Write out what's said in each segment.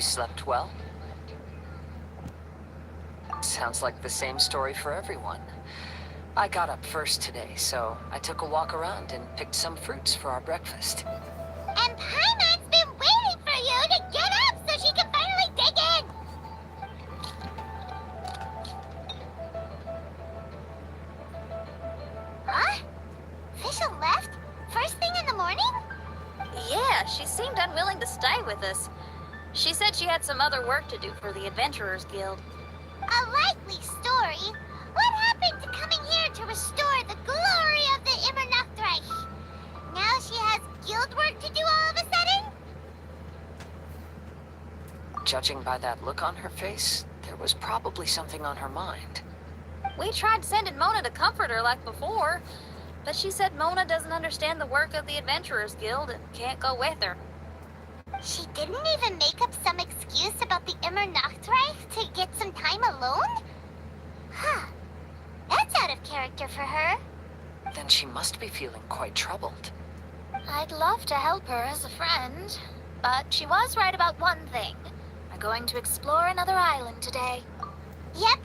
you slept well? Sounds like the same story for everyone. I got up first today, so I took a walk around and picked some fruits for our breakfast. And Paimon's been waiting for you to get up so she can finally dig in! Huh? Official left? First thing in the morning? Yeah, she seemed unwilling to stay with us. She said she had some other work to do for the Adventurers Guild. A likely story. What happened to coming here to restore the glory of the Immernachtreich? Now she has guild work to do all of a sudden? Judging by that look on her face, there was probably something on her mind. We tried sending Mona to comfort her like before, but she said Mona doesn't understand the work of the Adventurers Guild and can't go with her. She didn't even make up some excuse about the Immernachtreich to get some time alone? Huh. That's out of character for her. Then she must be feeling quite troubled. I'd love to help her as a friend, but she was right about one thing. We're going to explore another island today. Yep.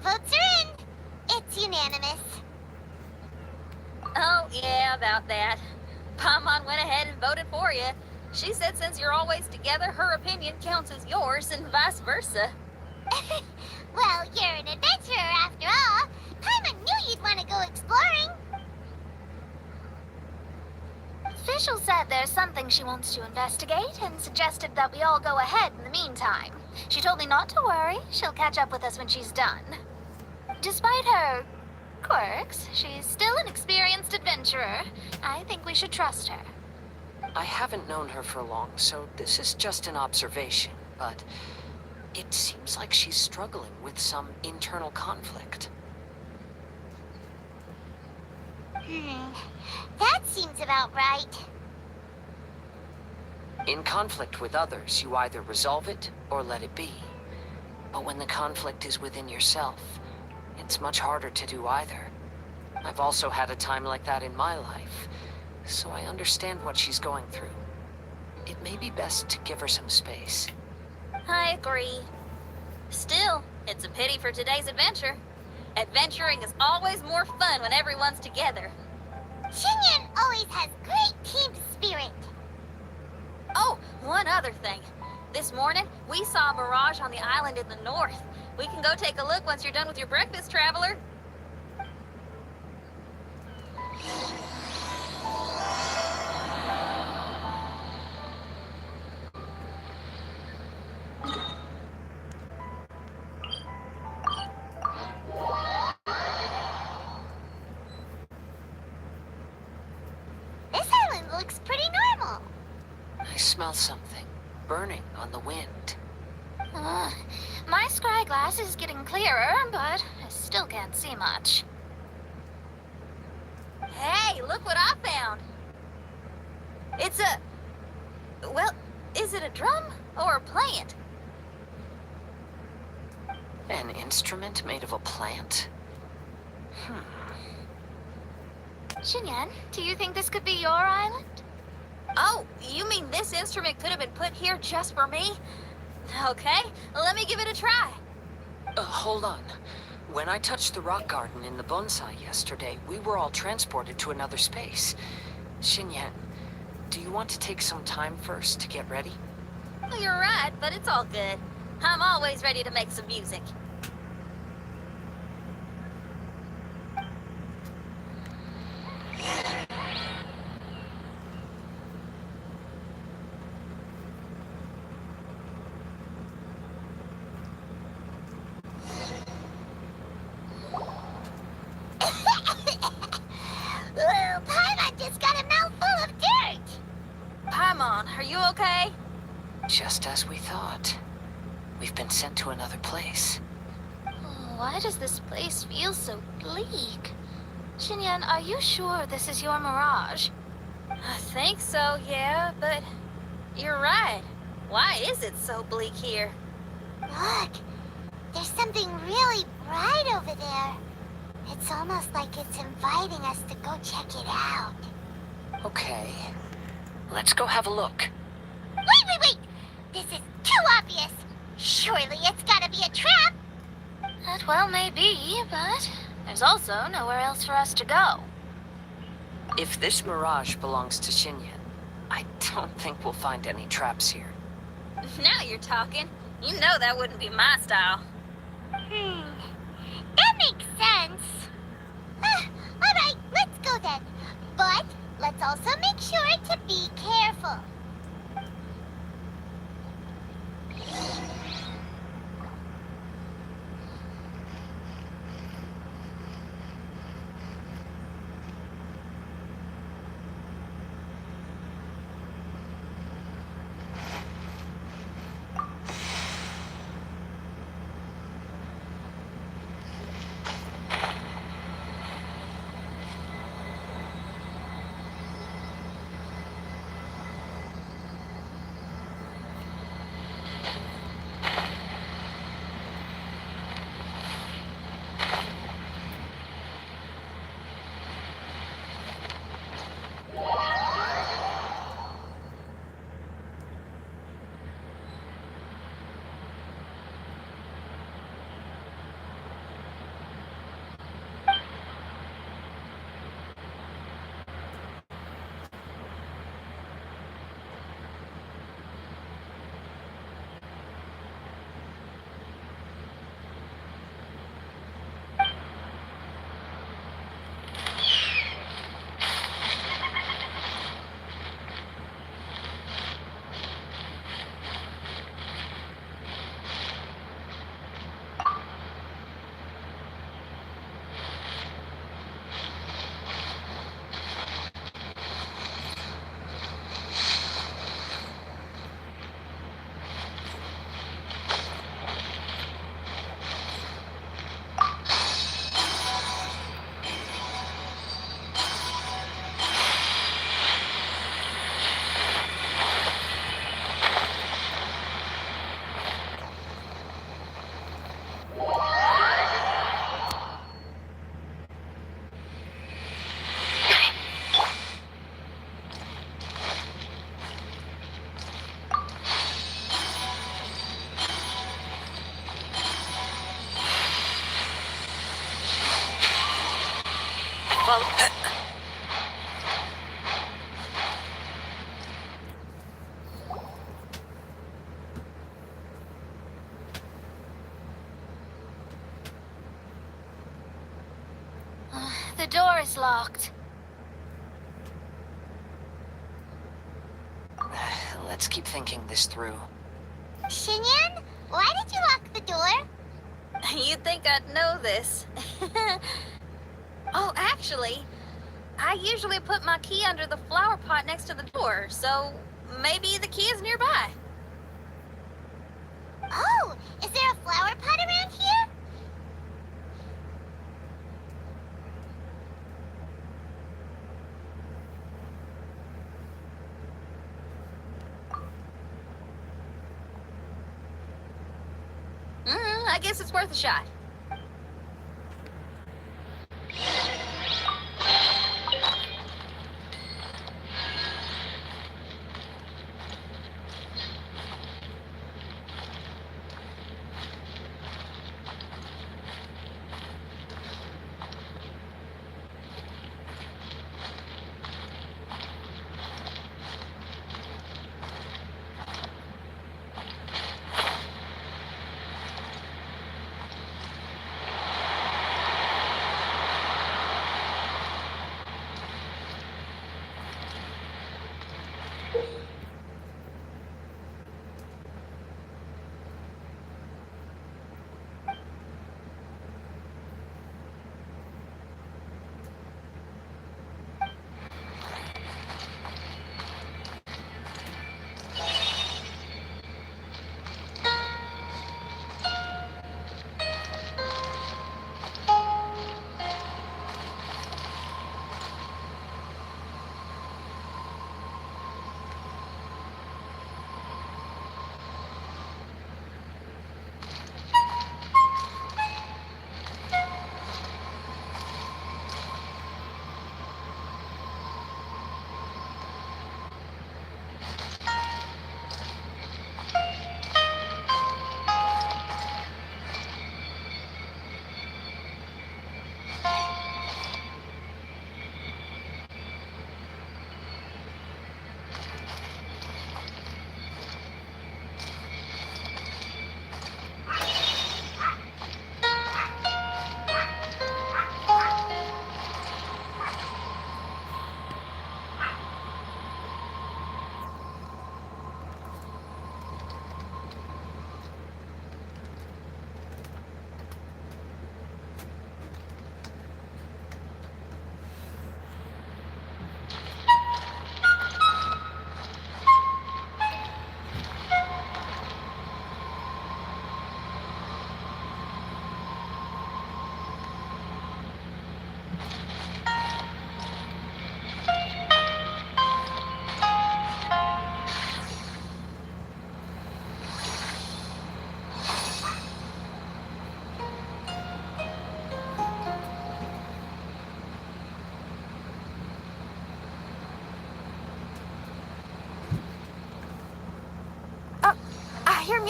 Votes are in. It's unanimous. Oh, yeah, about that. Paimon went ahead and voted for you. She said since you're always together, her opinion counts as yours and vice versa. Well, you're an adventurer after all. Paimon knew you'd want to go exploring. Official said there's something she wants to investigate and suggested that we all go ahead in the meantime. She told me not to worry. She'll catch up with us when she's done. Despite her quirks, she's still an experienced adventurer. I think we should trust her. I haven't known her for long, so this is just an observation, but it seems like she's struggling with some internal conflict. That seems about right. In conflict with others, you either resolve it or let it be. But when the conflict is within yourself, it's much harder to do either. I've also had a time like that in my life, so I understand what she's going through. It may be best to give her some space. I agree. Still, it's a pity for today's adventure. Adventuring is always more fun when everyone's together. Xinyan always has great team spirit. Oh, one other thing. This morning, we saw a mirage on the island in the north. We can go take a look once you're done with your breakfast, traveler. This island looks pretty normal. I smell something burning on the wind. My scry glass is getting clearer, but I still can't see much. Hey, look what I found. It's a... well, is it a drum or a plant? An instrument made of a plant? Xinyan, do you think this could be your island? Oh, you mean this instrument could have been put here just for me? Okay, let me give it a try. Hold on. When I touched the rock garden in the bonsai yesterday, we were all transported to another space. Xinyan, do you want to take some time first to get ready? Well, you're right, but it's all good. I'm always ready to make some music. Paimon just got a mouthful of dirt. Paimon, are you okay? Just as we thought. We've been sent to another place. Why does this place feel so bleak? Xinyan, are you sure this is your mirage? I think so, yeah, but you're right. Why is it so bleak here? Look, there's something really bright over there. It's almost like it's inviting us to go check it out. Okay. Let's go have a look. Wait! This is Too obvious. Surely it's gotta be a trap. That well may be, but there's also nowhere else for us to go. If this mirage belongs to Xinyan, I don't think we'll find any traps here. Now you're talking. You know that wouldn't be my style. That makes sense. Alright, let's go then. But let's also make sure to be careful. Well, The door is locked. let's keep thinking this through. Xinyan, why did you lock the door? You'd think I'd know this. Oh, actually, I usually put my key under the flower pot next to the door, so maybe the key is nearby. Oh, is there a flower pot around here? I guess it's worth a shot.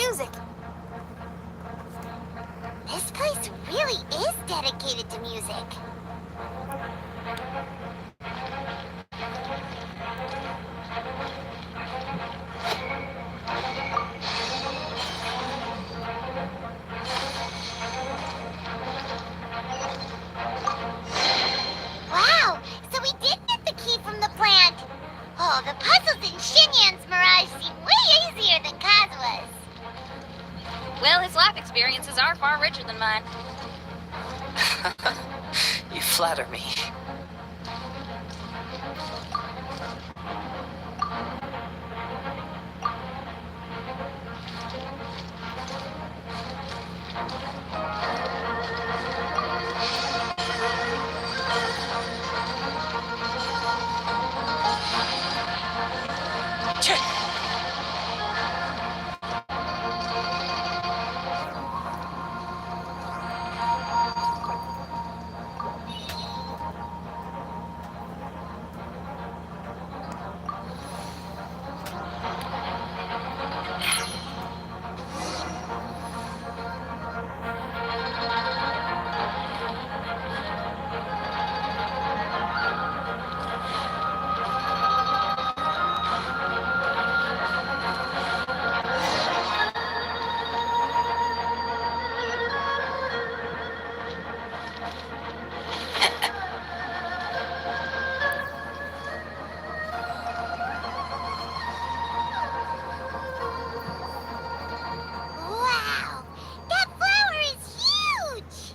music. This place really is dedicated to music. Wow, so we did get the key from the plant. Oh, the puzzles in Shinyan's Mirage seem way easier than Kazua's. Well, his life experiences are far richer than mine. You flatter me. Wow, that flower is huge!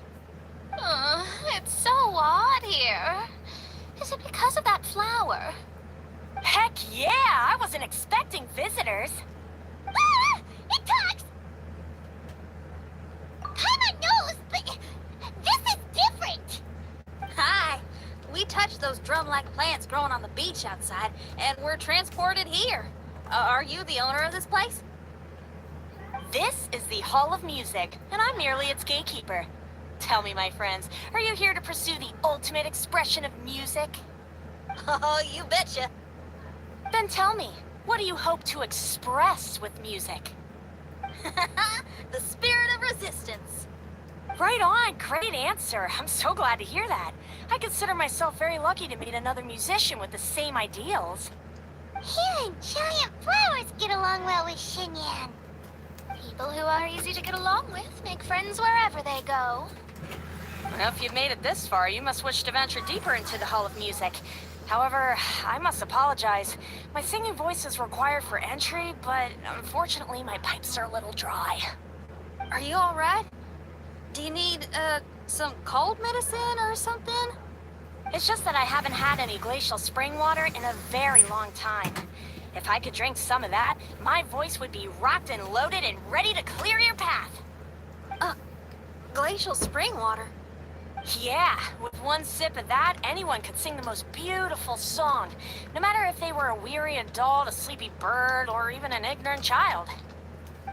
It's so odd here. Is it because of that flower? Heck yeah! I wasn't expecting visitors. Ah, it talks! Paimon knows, but this is different. Hi. We touched those drum-like plants growing on the beach outside, and we're transported here. Are you the owner of this place? This is the Hall of Music, and I'm merely its gatekeeper. Tell me, my friends, are you here to pursue the ultimate expression of music? Oh, you betcha. Then tell me, what do you hope to express with music? The spirit of resistance. Right on, great answer. I'm so glad to hear that. I consider myself very lucky to meet another musician with the same ideals. Even giant flowers get along well with Shinyan. People who are easy to get along with make friends wherever they go. Well, if you've made it this far, you must wish to venture deeper into the Hall of Music. However, I must apologize. My singing voice is required for entry, but unfortunately my pipes are a little dry. Are you all right? Do you need, some cold medicine or something? It's just that I haven't had any glacial spring water in a very long time. If I could drink some of that, my voice would be rocked and loaded and ready to clear your path. Glacial spring water. Yeah, with one sip of that, anyone could sing the most beautiful song, no matter if they were a weary adult, a sleepy bird, or even an ignorant child.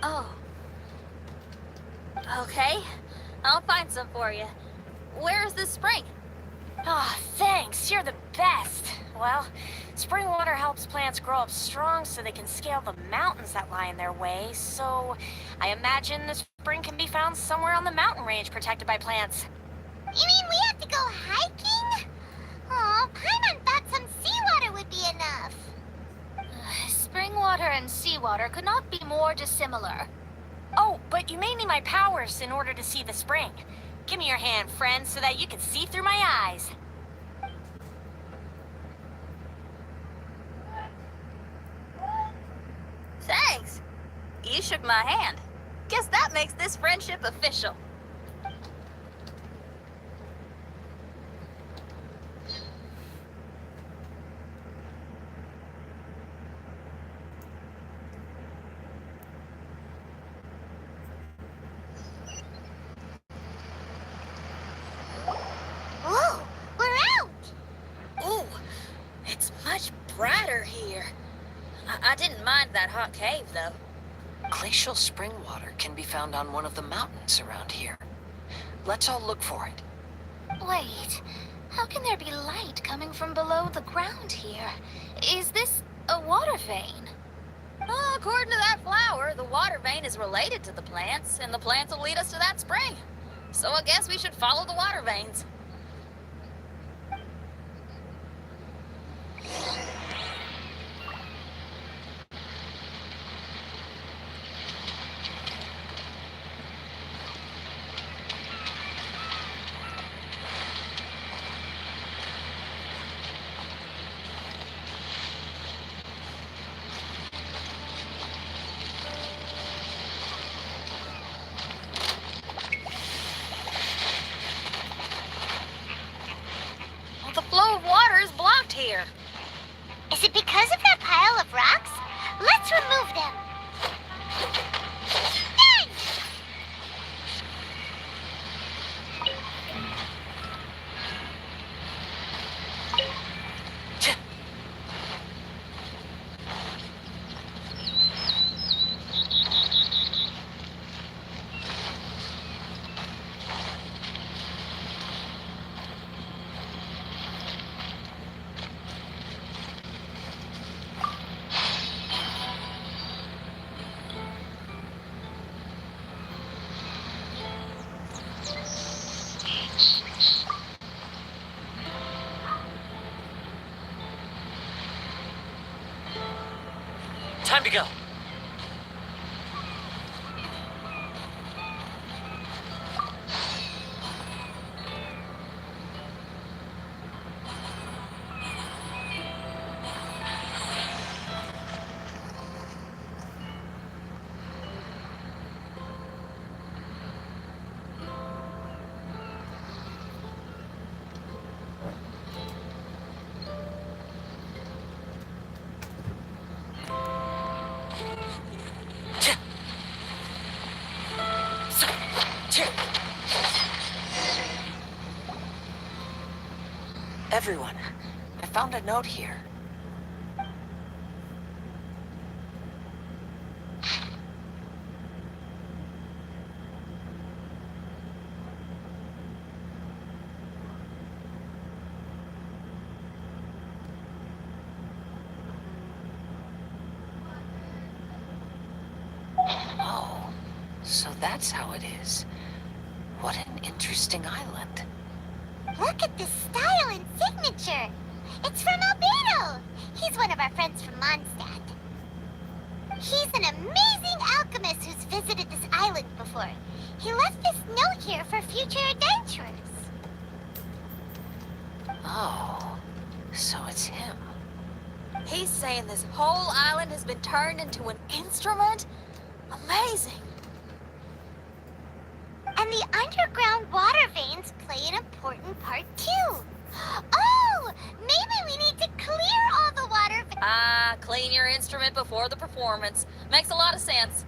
Oh. Okay. I'll find some for you. Where is this spring? Ah, thanks, you're the best. Well, spring water helps plants grow up strong so they can scale the mountains that lie in their way, so I imagine the spring can be found somewhere on the mountain range protected by plants. You mean we have to go hiking? Aw, Paimon thought some seawater would be enough. Spring water and seawater could not be more dissimilar. Oh, but you may need my powers in order to see the spring. Give me your hand, friend, so that you can see through my eyes. Thanks. You shook my hand. Guess that makes this friendship official. Ooh, we're out! Ooh, it's much brighter here. I didn't mind that hot cave, though. Glacial spring water can be found on one of the mountains around here. Let's all look for it. Wait, how can there be light coming from below the ground here? Is this a water vein? Well, according to that flower, the water vein is related to the plants, and the plants will lead us to that spring. So I guess we should follow the water veins. Well, the flow of water is blocked here. Is it because of that pile of rocks? Let's remove them. Done! Time to go. Everyone, I found a note here. Oh, so that's how it is. What an interesting island. Look at this style and signature. It's from Albedo. He's one of our friends from Mondstadt. He's an amazing alchemist who's visited this island before. He left this note here for future adventurers. Oh, so it's him. He's saying this whole island has been turned into an instrument? Amazing. And the underground water veins play an important part too. Oh, maybe we need to clear all the water veins. Ah, clean your instrument before the performance. Makes a lot of sense.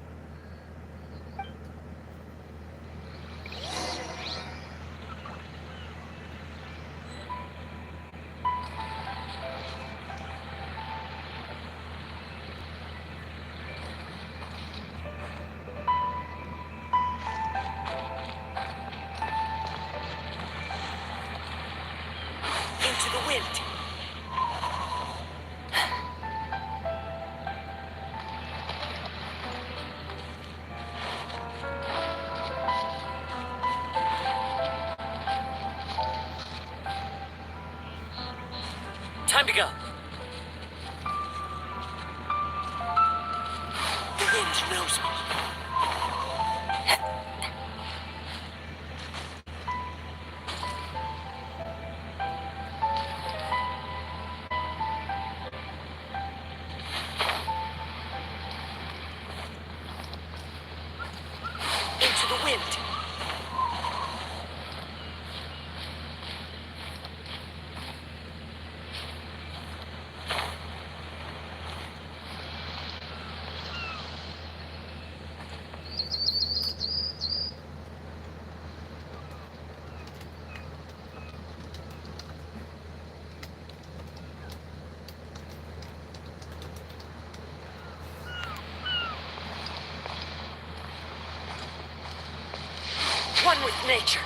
Into the wind. Time to go. The wind knows me. Into the wind. One with nature.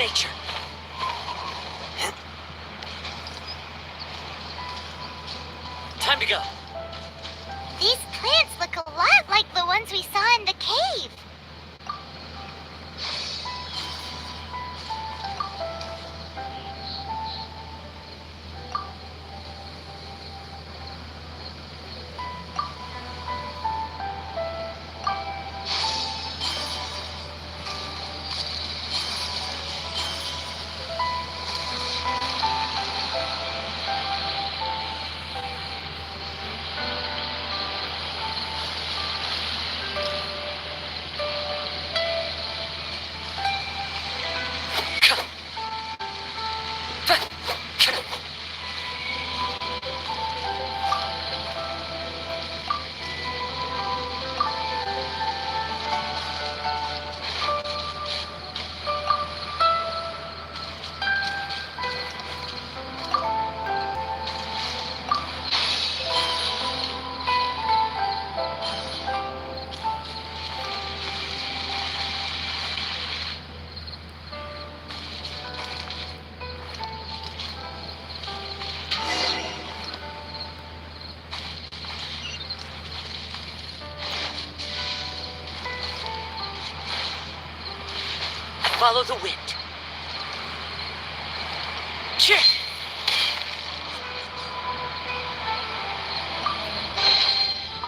nature. Time to go. These plants look a lot like the ones we saw in the cave. Follow the wind. Check.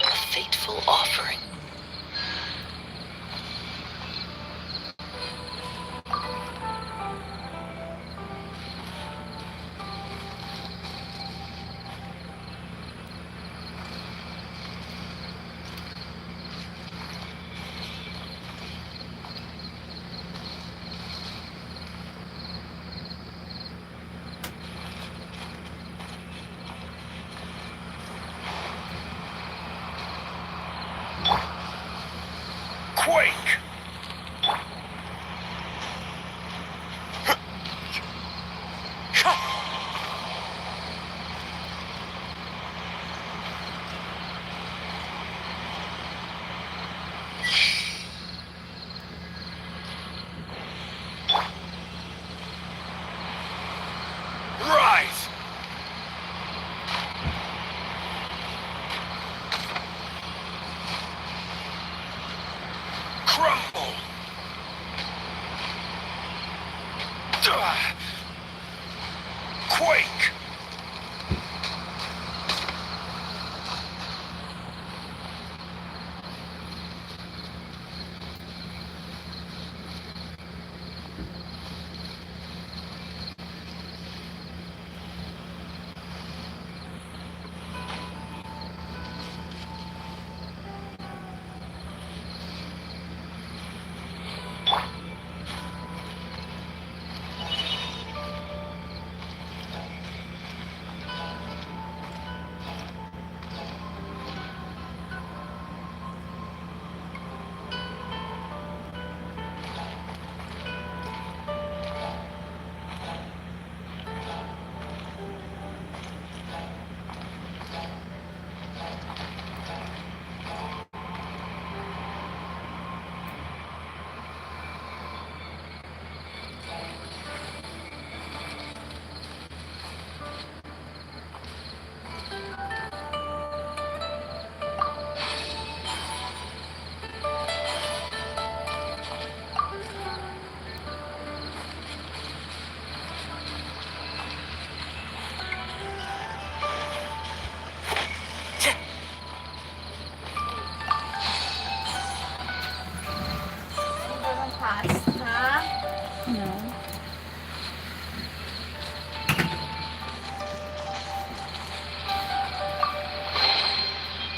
A fateful offering. Quake! Rise! Crumble! Quake!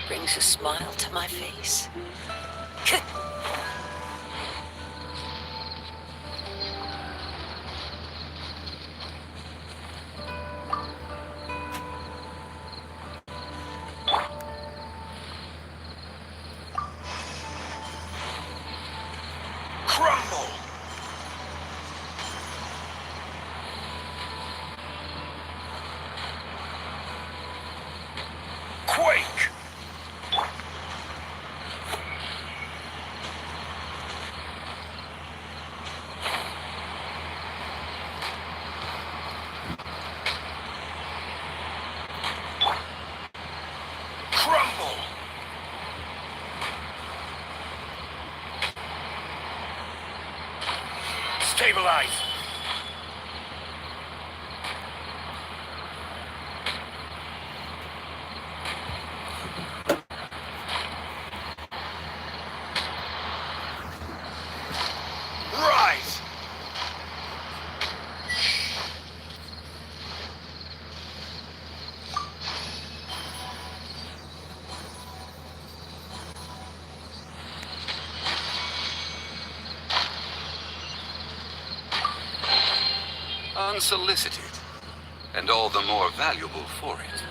Brings a smile to my face. Crumble! Quake! Stabilize! Rise! Unsolicited, and all the more valuable for it.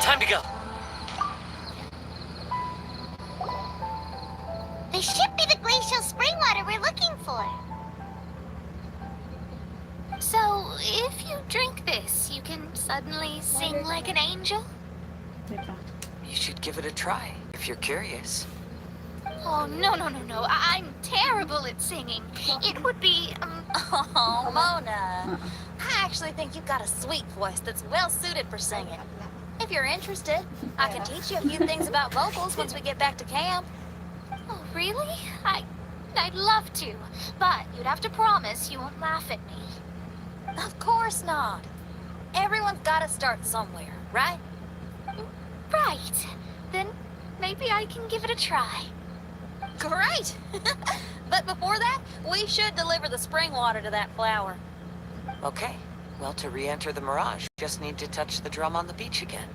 Time to go. This should be the glacial spring water we're looking for. So, if you drink this, you can suddenly sing like an angel? You should give it a try, if you're curious. Oh, no. I'm terrible at singing. It would be, Oh, Mona. I actually think you've got a sweet voice that's well suited for singing. If you're interested, I can teach you a few things about vocals once we get back to camp. oh, really? I'd love to, but you'd have to promise you won't laugh at me. Of course not. Everyone's got to start somewhere, right? Right. Then maybe I can give it a try. Great! But before that, we should deliver the spring water to that flower. Okay. Well, to re-enter the mirage, just need to touch the drum on the beach again.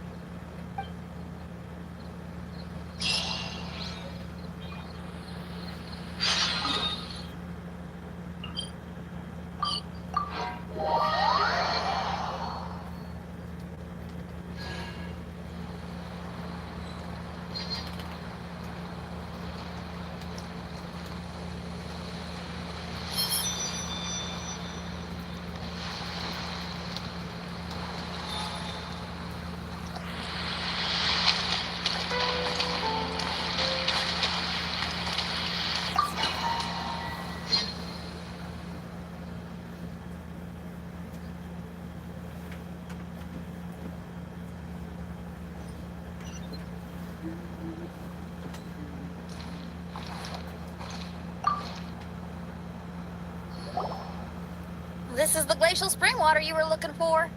This is the glacial spring water you were looking for.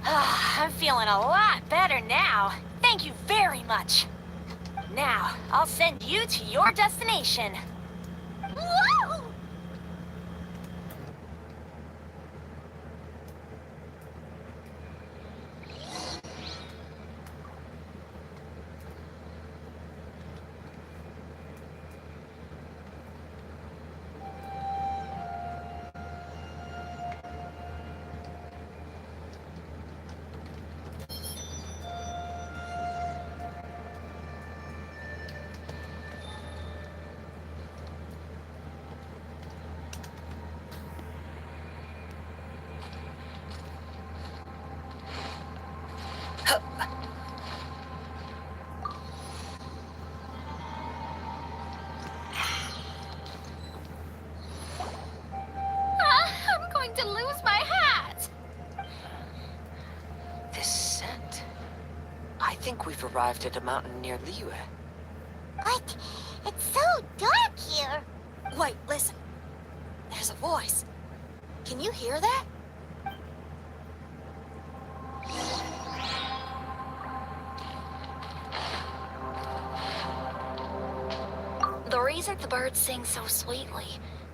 I'm feeling a lot better now. Thank you very much. Now, I'll send you to your destination. Woo! I'm going to lose my hat. This scent. I think we've arrived at a mountain near Liyue. What? It's so dark here. Wait, listen. There's a voice. Can you hear that? birds sing so sweetly,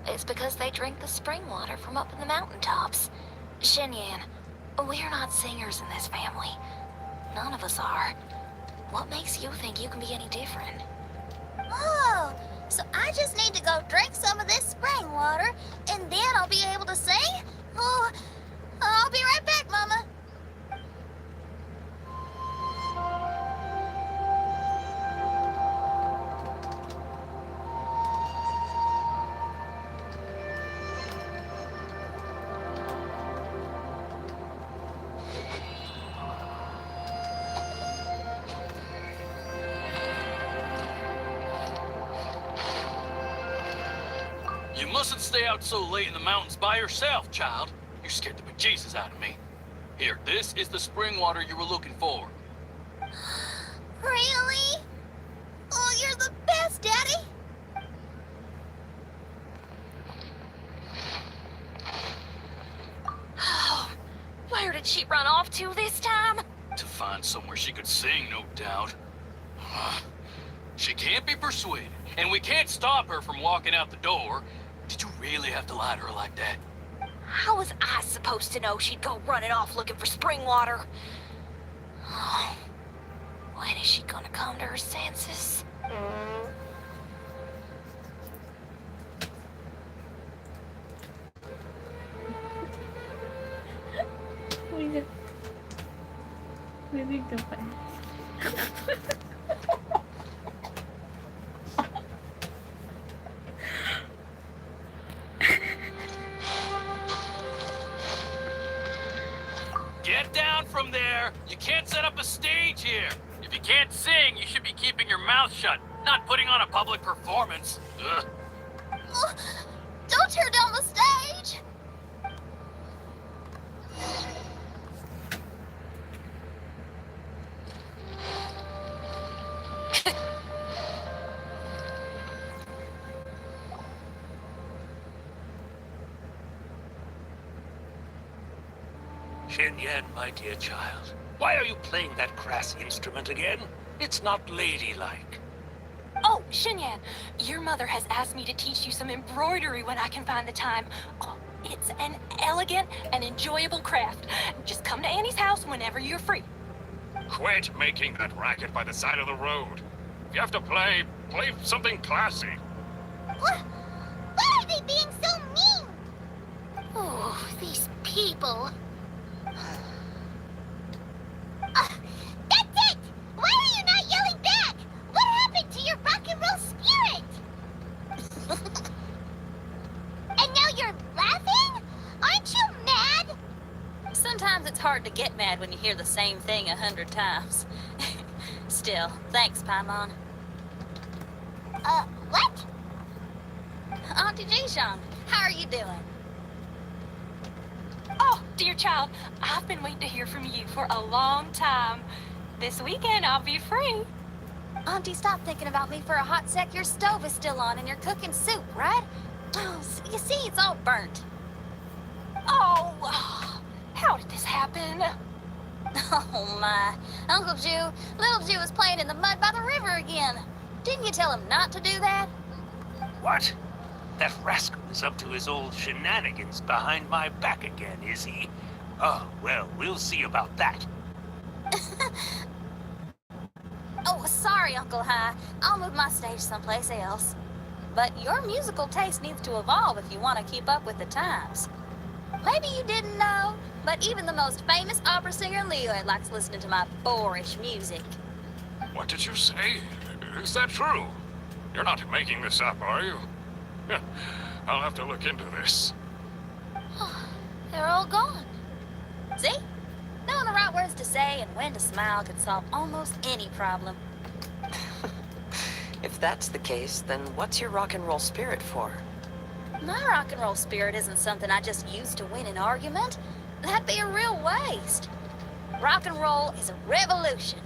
it's because they drink the spring water from up in the mountaintops. Xinyan, we're not singers in this family. None of us are. What makes you think you can be any different? Oh, so I just need to go drink some of this spring water, and then I'll be able to sing? Oh, I'll be right back, Mama. You mustn't stay out so late in the mountains by yourself, child. You scared the bejesus out of me. Here, this is the spring water you were looking for. Really? Oh, you're the best, Daddy. Oh, where did she run off to this time? To find somewhere she could sing, no doubt. She can't be persuaded, and we can't stop her from walking out the door. Did you really have to lie to her like that? How was I supposed to know she'd go running off looking for spring water? Oh, when is she gonna come to her senses? Get down from there! You can't set up a stage here! If you can't sing, you should be keeping your mouth shut, not putting on a public performance. Ugh. Oh, don't tear down the stage. Xinyan, my dear child, why are you playing that crass instrument again? It's not ladylike. Oh, Xinyan, your mother has asked me to teach you some embroidery when I can find the time. Oh, it's an elegant and enjoyable craft. Just come to Annie's house whenever you're free. Quit making that racket by the side of the road. If you have to play something classy. Why are they being so mean? Oh, these people. That's it! Why are you not yelling back? What happened to your rock and roll spirit? And now you're laughing? Aren't you mad? Sometimes it's hard to get mad when you hear the same thing 100 times. Still, thanks, Paimon. What? Auntie Jishan, how are you doing? Oh, dear child, I've been waiting to hear from you for a long time. This weekend, I'll be free. Auntie, stop thinking about me for a hot sec. Your stove is still on and you're cooking soup, right? Oh, you see, it's all burnt. Oh, how did this happen? Oh, my. Uncle Jew, little Jew is playing in the mud by the river again. Didn't you tell him not to do that? What? That rascal is up to his old shenanigans behind my back again, is he? Oh, well, we'll see about that. Oh, sorry, Uncle High. I'll move my stage someplace else. But your musical taste needs to evolve if you want to keep up with the times. Maybe you didn't know, but even the most famous opera singer Leo likes listening to my boorish music. What did you say? Is that true? You're not making this up, are you? I'll have to look into this. They're all gone. See? Knowing the right words to say and when to smile could solve almost any problem. If that's the case, then what's your rock and roll spirit for? My rock and roll spirit isn't something I just use to win an argument. That'd be a real waste. Rock and roll is a revolution.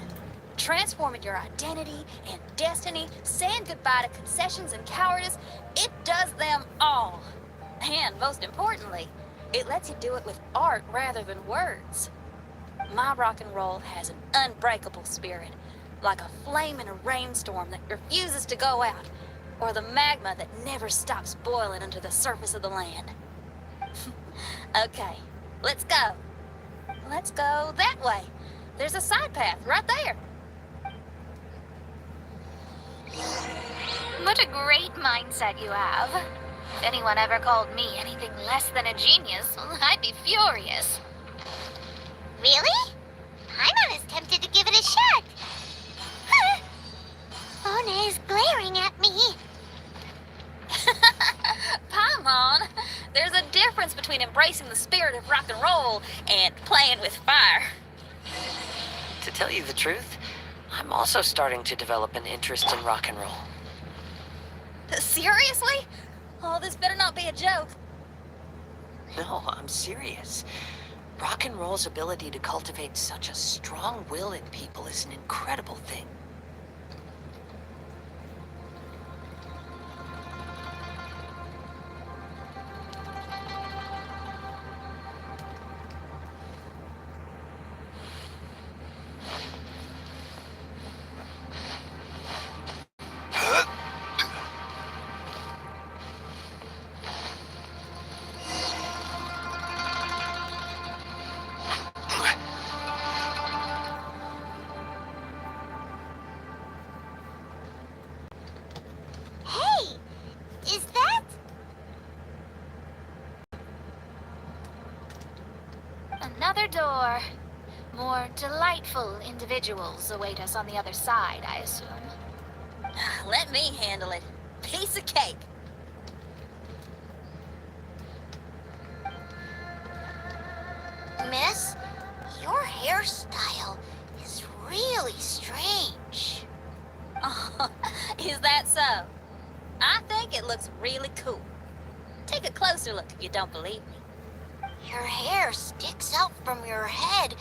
Transforming your identity and destiny, saying goodbye to concessions and cowardice, it does them all. And most importantly, it lets you do it with art rather than words. My rock and roll has an unbreakable spirit, like a flame in a rainstorm that refuses to go out, Or the magma that never stops boiling under the surface of the land? Okay, let's go. Let's go that way. There's a side path right there. What a great mindset you have. If anyone ever called me anything less than a genius, I'd be furious. Really? I'm almost tempted to give it a shot. Mona is glaring at me. Paimon, there's a difference between embracing the spirit of rock and roll and playing with fire. To tell you the truth, I'm also starting to develop an interest in rock and roll. Seriously? Oh, this better not be a joke. No, I'm serious. Rock and roll's ability to cultivate such a strong will in people is an incredible thing. Hey, is that? Another door. More delightful individuals await us on the other side, I assume. Let me handle it. Piece of cake. Miss, your hairstyle is really strange. Oh, is that so? I think it looks really cool. Take a closer look if you don't believe me. Your hair sticks out from your head,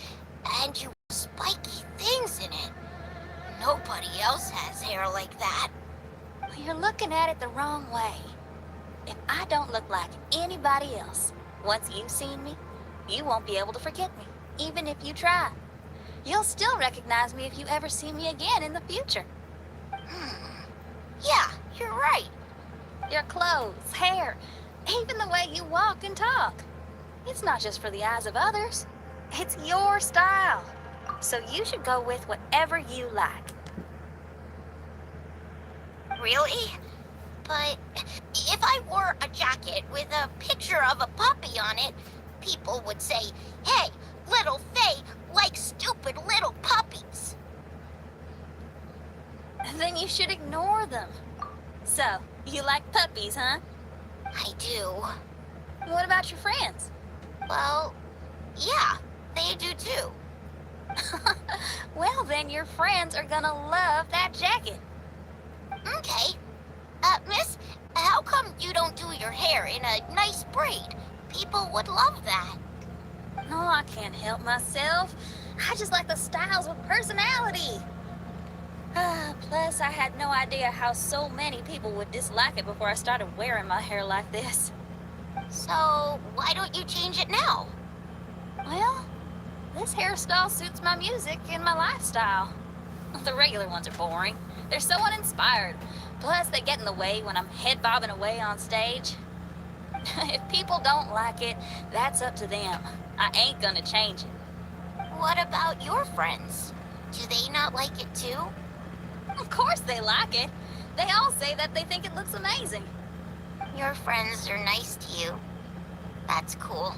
and you have spiky things in it. Nobody else has hair like that. You're looking at it the wrong way. If I don't look like anybody else, once you've seen me, you won't be able to forget me, even if you try. You'll still recognize me if you ever see me again in the future. Yeah, you're right. Your clothes, hair, even the way you walk and talk. It's not just for the eyes of others. It's your style. So you should go with whatever you like. Really? But if I wore a jacket with a picture of a puppy on it, people would say, "Hey, little Faye likes stupid little puppies." Then you should ignore them. So, you like puppies, huh? I do. What about your friends? Well, yeah, they do too. Well, then your friends are gonna love that jacket. Okay. Miss, how come you don't do your hair in a nice braid? People would love that. No, I can't help myself. I just like the styles with personality. Plus, I had no idea how so many people would dislike it before I started wearing my hair like this. So, why don't you change it now? Well, this hairstyle suits my music and my lifestyle. The regular ones are boring. They're so uninspired. Plus, they get in the way when I'm head bobbing away on stage. If people don't like it, that's up to them. I ain't gonna change it. What about your friends? Do they not like it too? Of course they like it. They all say that they think it looks amazing. Your friends are nice to you. That's cool.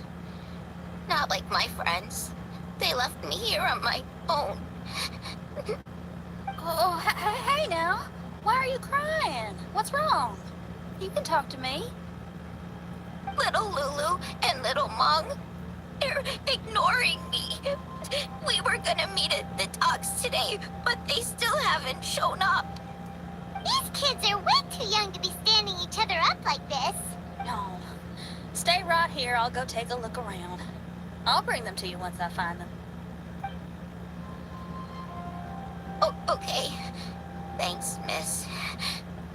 Not like my friends. They left me here on my own. Oh, hey now. Why are you crying? What's wrong? You can talk to me. Little Lulu and little Mung, they're ignoring me. We were gonna meet at the docks today, but they still haven't shown up. These kids are way too young to be standing each other up like this. No. Stay right here. I'll go take a look around. I'll bring them to you once I find them. Oh, okay. Thanks, miss.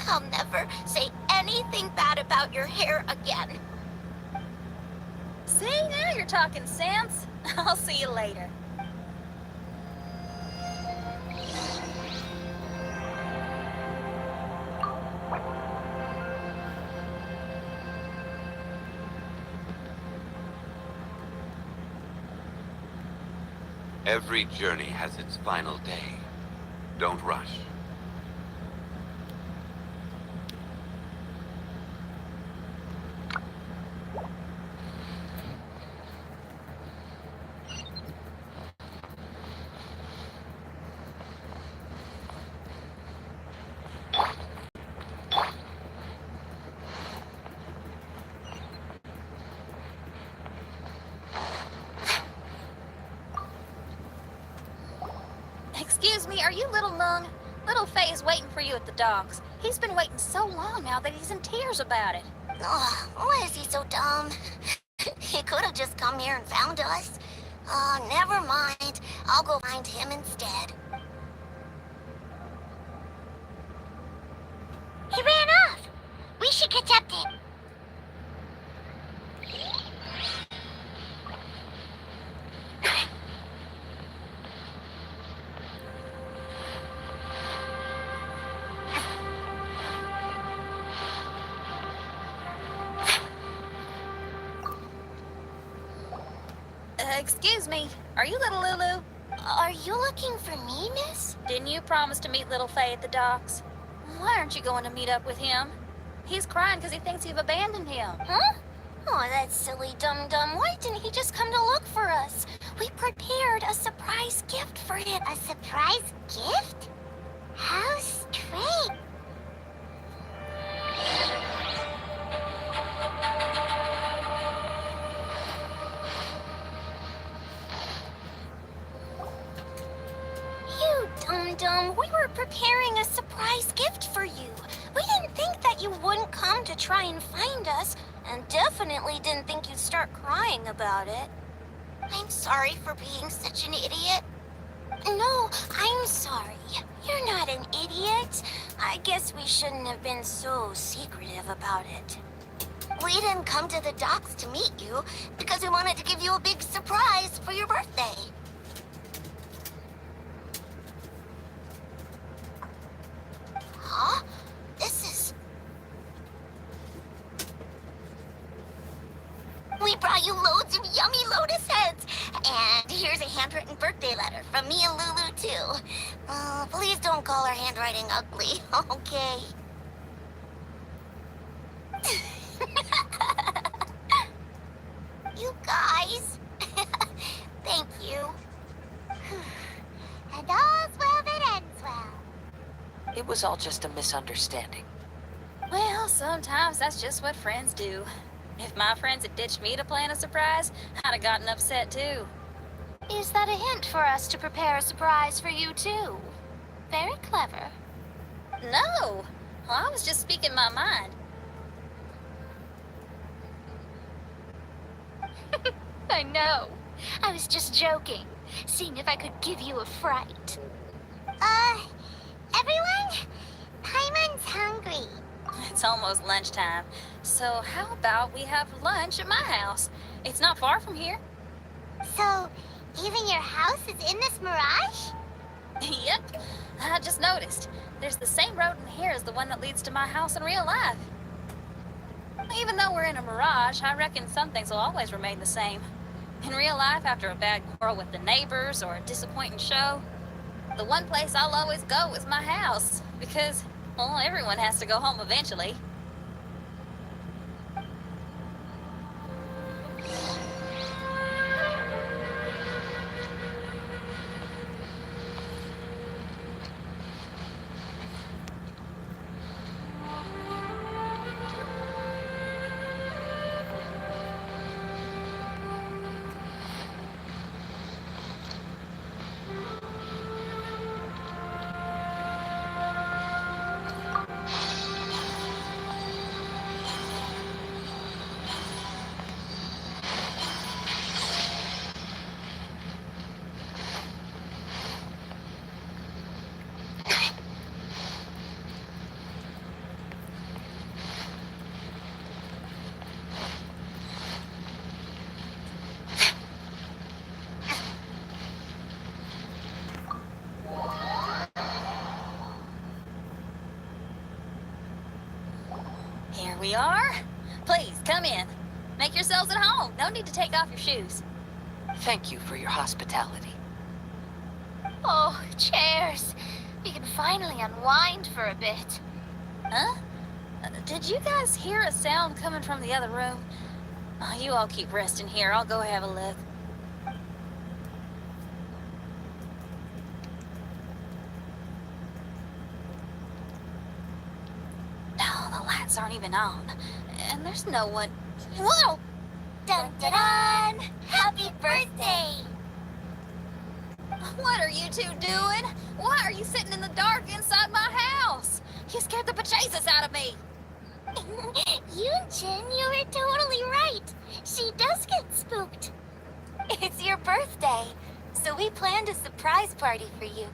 I'll never say anything bad about your hair again. See, now you're talking sense. I'll see you later. Every journey has its final day. Don't rush. Excuse me, are you Little Mung? Little Faye is waiting for you at the docks. He's been waiting so long now that he's in tears about it. Oh, why is he so dumb? He could have just come here and found us. Oh, never mind. I'll go find him instead. He ran off. We should catch up to him. Excuse me, are you Little Lulu? Are you looking for me, miss? Didn't you promise to meet Little Faye at the docks? Why aren't you going to meet up with him? He's crying because he thinks you've abandoned him. Huh? Oh, that silly dum-dum. Why didn't he just come to look for us? We prepared a surprise gift for him. A surprise gift? How strange. You dum-dum. We were preparing a surprise gift for you. We didn't think that you wouldn't come to try and find us, and definitely didn't think you'd start crying about it. I'm sorry for being such an idiot. No, I'm sorry. You're not an idiot. I guess we shouldn't have been so secretive about it. We didn't come to the docks to meet you because we wanted to give you a big surprise for your birthday. Huh? This is... We brought you loads of yummy lotus heads. And here's a handwritten birthday letter from me and Lulu, too. Please don't call her handwriting ugly, okay? You guys. Thank you. And all's well that ends well. It was all just a misunderstanding. Well, sometimes that's just what friends do. If my friends had ditched me to plan a surprise, I'd have gotten upset too. Is that a hint for us to prepare a surprise for you, too? Very clever. No! Well, I was just speaking my mind. I know. I was just joking, seeing if I could give you a fright. Everyone? Paimon's hungry. It's almost lunchtime, so how about we have lunch at my house? It's not far from here. So, even your house is in this mirage? Yep, I just noticed. There's the same road in here as the one that leads to my house in real life. Even though we're in a mirage, I reckon some things will always remain the same. In real life, after a bad quarrel with the neighbors or a disappointing show, the one place I'll always go is my house, because, well, everyone has to go home eventually. Here we are. Please, come in. Make yourselves at home. No need to take off your shoes. Thank you for your hospitality. Oh, chairs. We can finally unwind for a bit. Huh? Did you guys hear a sound coming from the other room? Oh, you all keep resting here. I'll go have a look. No, the lights aren't even on. And there's no one. Whoa! Dun dun dun! Happy birthday! What are you two doing? Why are you sitting in the dark inside my house? You scared the bejesus out of me. Yunjin, you were totally right. She does get spooked. It's your birthday, so we planned a surprise party for you.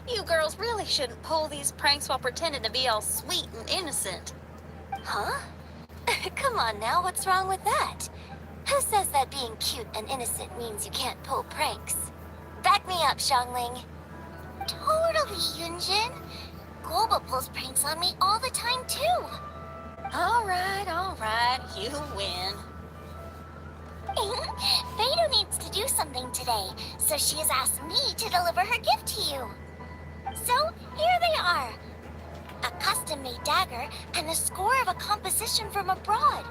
You girls really shouldn't pull these pranks while pretending to be all sweet and innocent. Huh? Come on now, what's wrong with that? Who says that being cute and innocent means you can't pull pranks? Back me up, Xiangling. Totally, Yunjin. Guoba pulls pranks on me all the time, too. All right, you win. Beidou needs to do something today, so she has asked me to deliver her gift to you. So, here they are. A custom-made dagger and a score of a composition from abroad.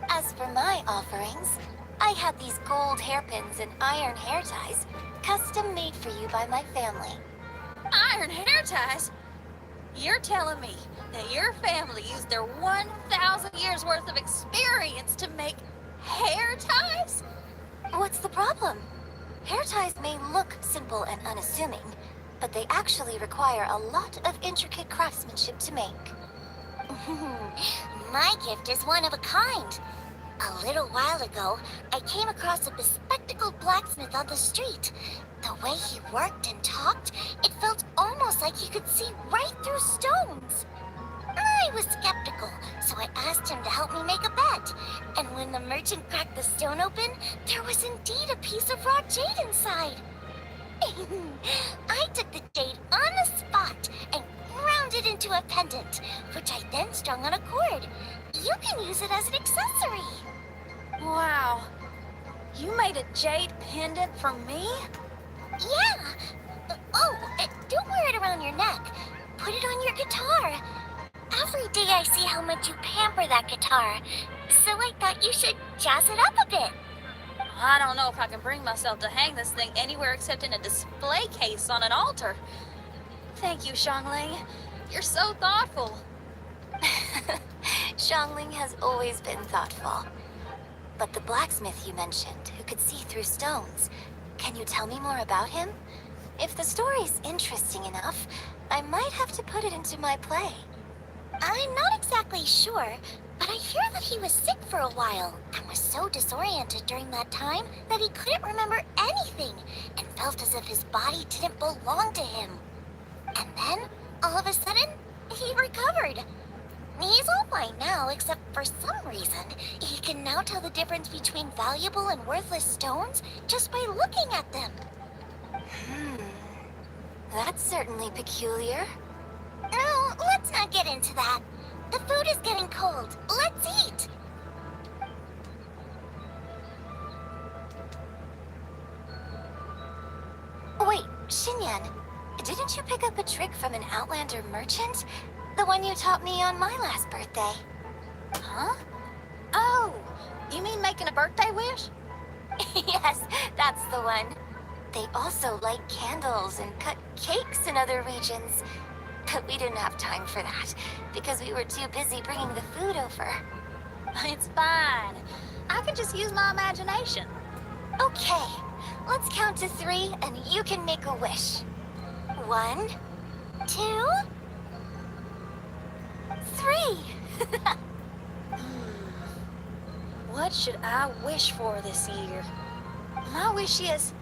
As for my offerings, I have these gold hairpins and iron hair ties, custom made for you by my family. Iron hair ties? You're telling me that your family used their 1,000 years worth of experience to make hair ties? What's the problem? Hair ties may look simple and unassuming, but they actually require a lot of intricate craftsmanship to make. My gift is one of a kind. A little while ago, I came across a bespectacled blacksmith on the street. The way he worked and talked, it felt almost like he could see right through stones. I was skeptical, so I asked him to help me make a bet. And when the merchant cracked the stone open, there was indeed a piece of raw jade inside. I took the jade on the spot and ground it into a pendant, which I then strung on a cord. You can use it as an accessory. Wow. You made a jade pendant for me? Yeah. Don't wear it around your neck. Put it on your guitar. Every day I see how much you pamper that guitar, so I thought you should jazz it up a bit. I don't know if I can bring myself to hang this thing anywhere except in a display case on an altar. Thank you, Xiangling. You're so thoughtful. Xiangling has always been thoughtful. But the blacksmith you mentioned, who could see through stones, can you tell me more about him? If the story's interesting enough, I might have to put it into my play. I'm not exactly sure, but I hear that he was sick for a while and was so disoriented during that time that he couldn't remember anything and felt as if his body didn't belong to him. And then, all of a sudden, he recovered. He's all fine now, except for some reason, he can now tell the difference between valuable and worthless stones just by looking at them. That's certainly peculiar. No, let's not get into that. The food is getting cold. Let's eat. Wait, Xinyan, didn't you pick up a trick from an Outlander merchant? The one you taught me on my last birthday. Huh? Oh, you mean making a birthday wish? Yes, that's the one. They also light candles and cut cakes in other regions. But we didn't have time for that, because we were too busy bringing the food over. It's fine. I can just use my imagination. Okay, let's count to 3 and you can make a wish. 1, 2, 3. What should I wish for this year? My wish is...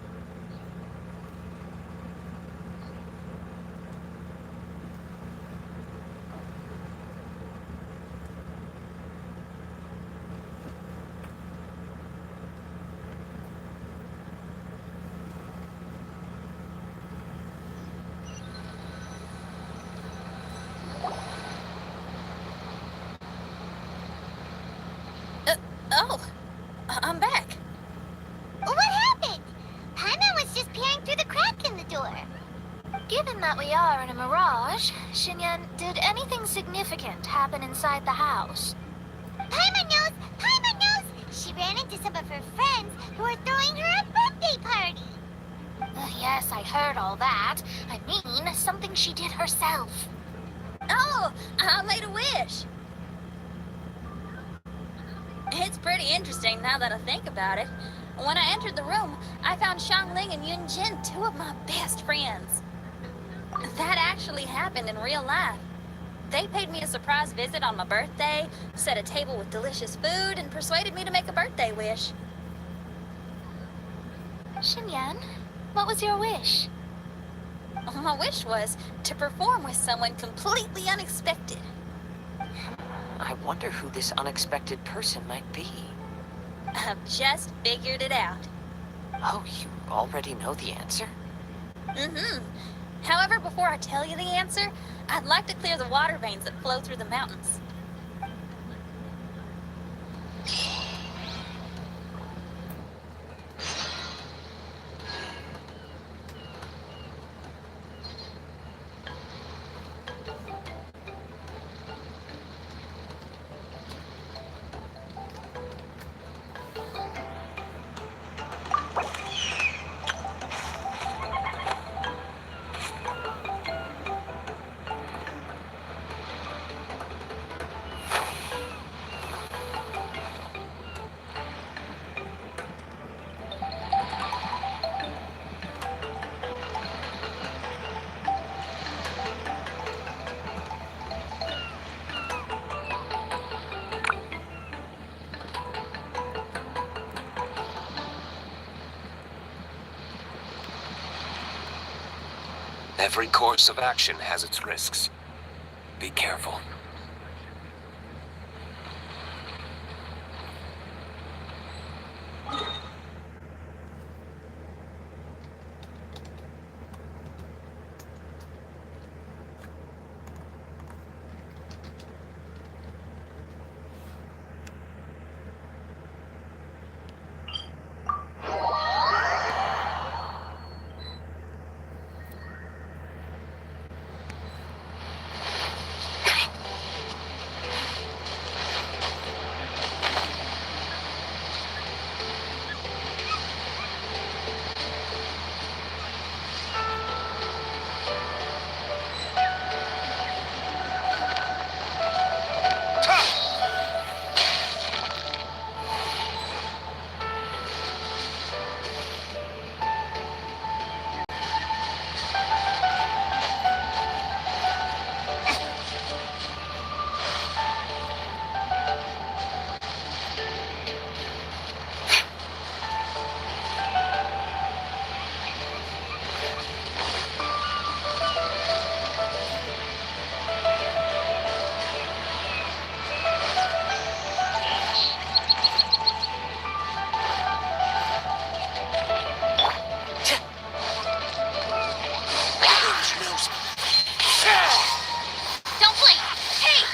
Oh, I'm back. What happened? Paimon was just peering through Given that we are in a mirage, Xinyan, did anything significant happen inside the house? Paimon knows! Paimon knows! She ran into some of her friends who were throwing her a birthday party. Yes, I heard all that. I mean, something she did herself. Oh, I made a wish. It's pretty interesting now that I think about it. When I entered the room, I found Xiangling and Yunjin, two of my best friends. That actually happened in real life. They paid me a surprise visit on my birthday, set a table with delicious food, and persuaded me to make a birthday wish. Xinyan, what was your wish? My wish was to perform with someone completely unexpected. I wonder who this unexpected person might be. I've just figured it out. Oh, you already know the answer? Mm-hmm. However, before I tell you the answer, I'd like to clear the water veins that flow through the mountains. Every course of action has its risks. Be careful. Don't blink! Hey!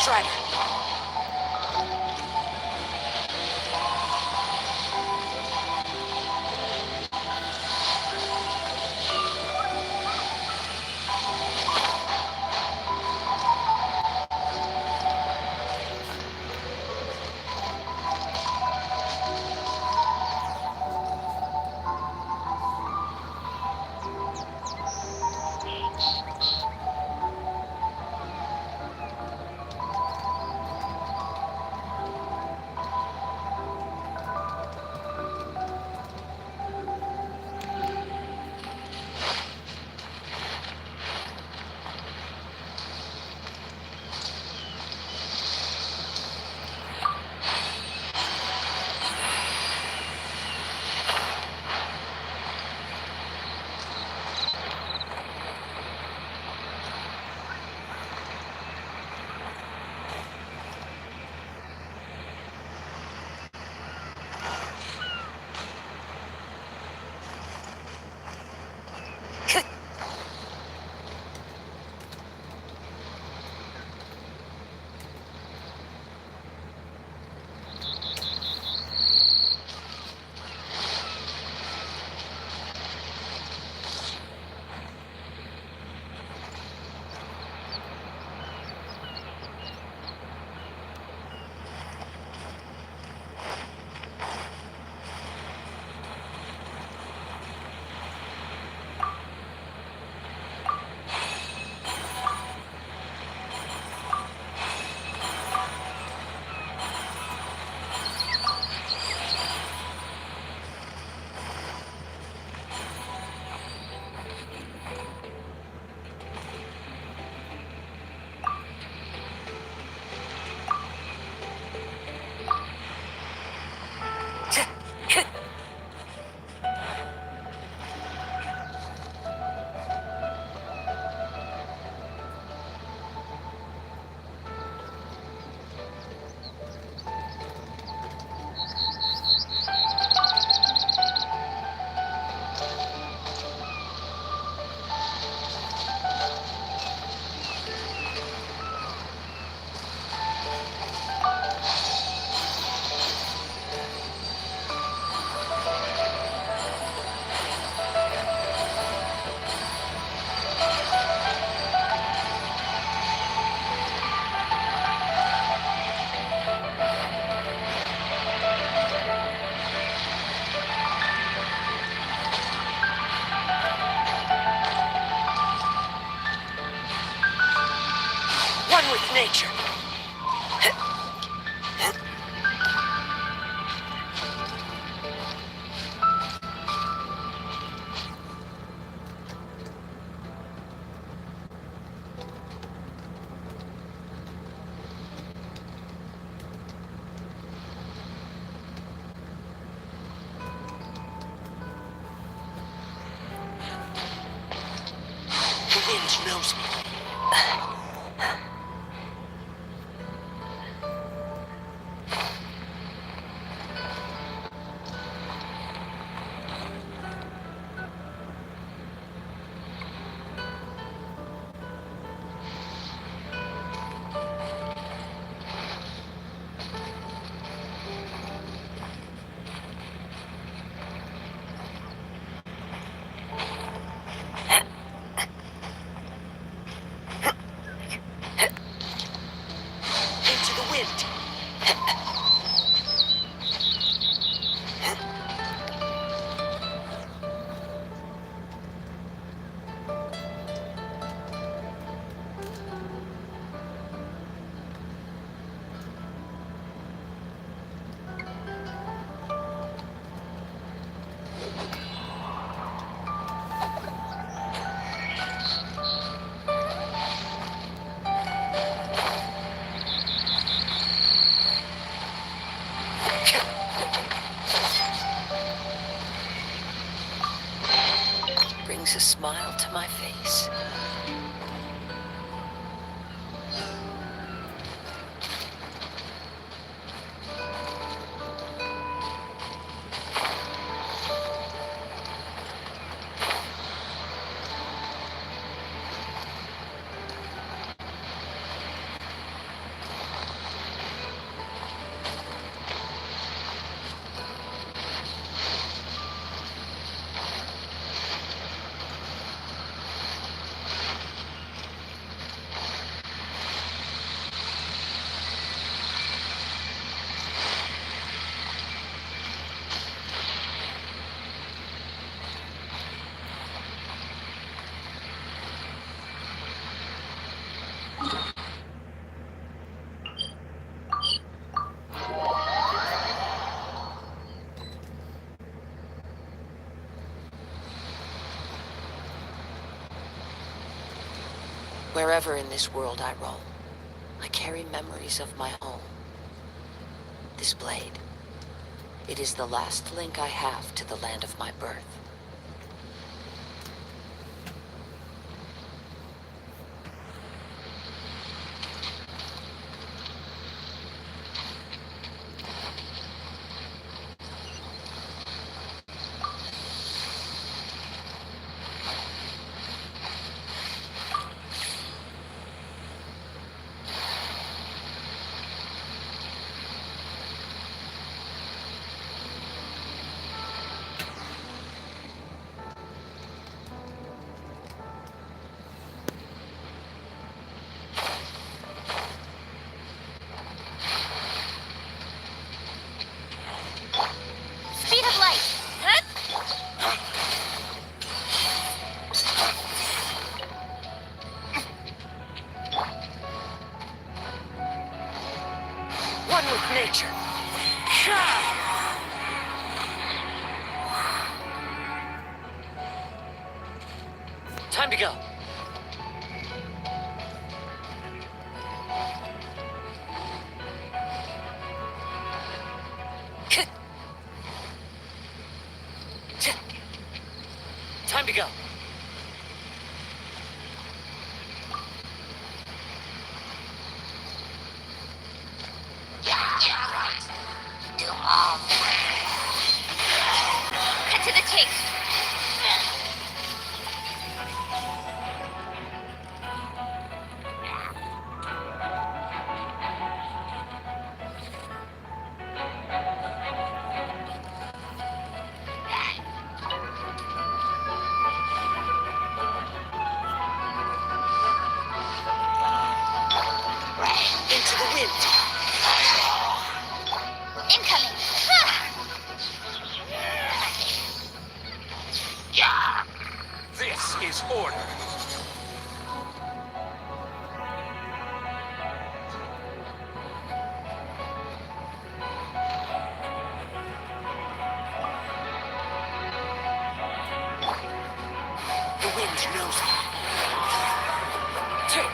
Strider. One with nature. The wind knows me. Into the wind. Brings a smile to my face. Wherever in this world I roam, I carry memories of my home. This blade, it is the last link I have to the land of my birth. Speed of light. One with nature. Time to go. Time to go. Cut to the chase. Into the wind. Incoming. This is order. The wind knows me. Take it.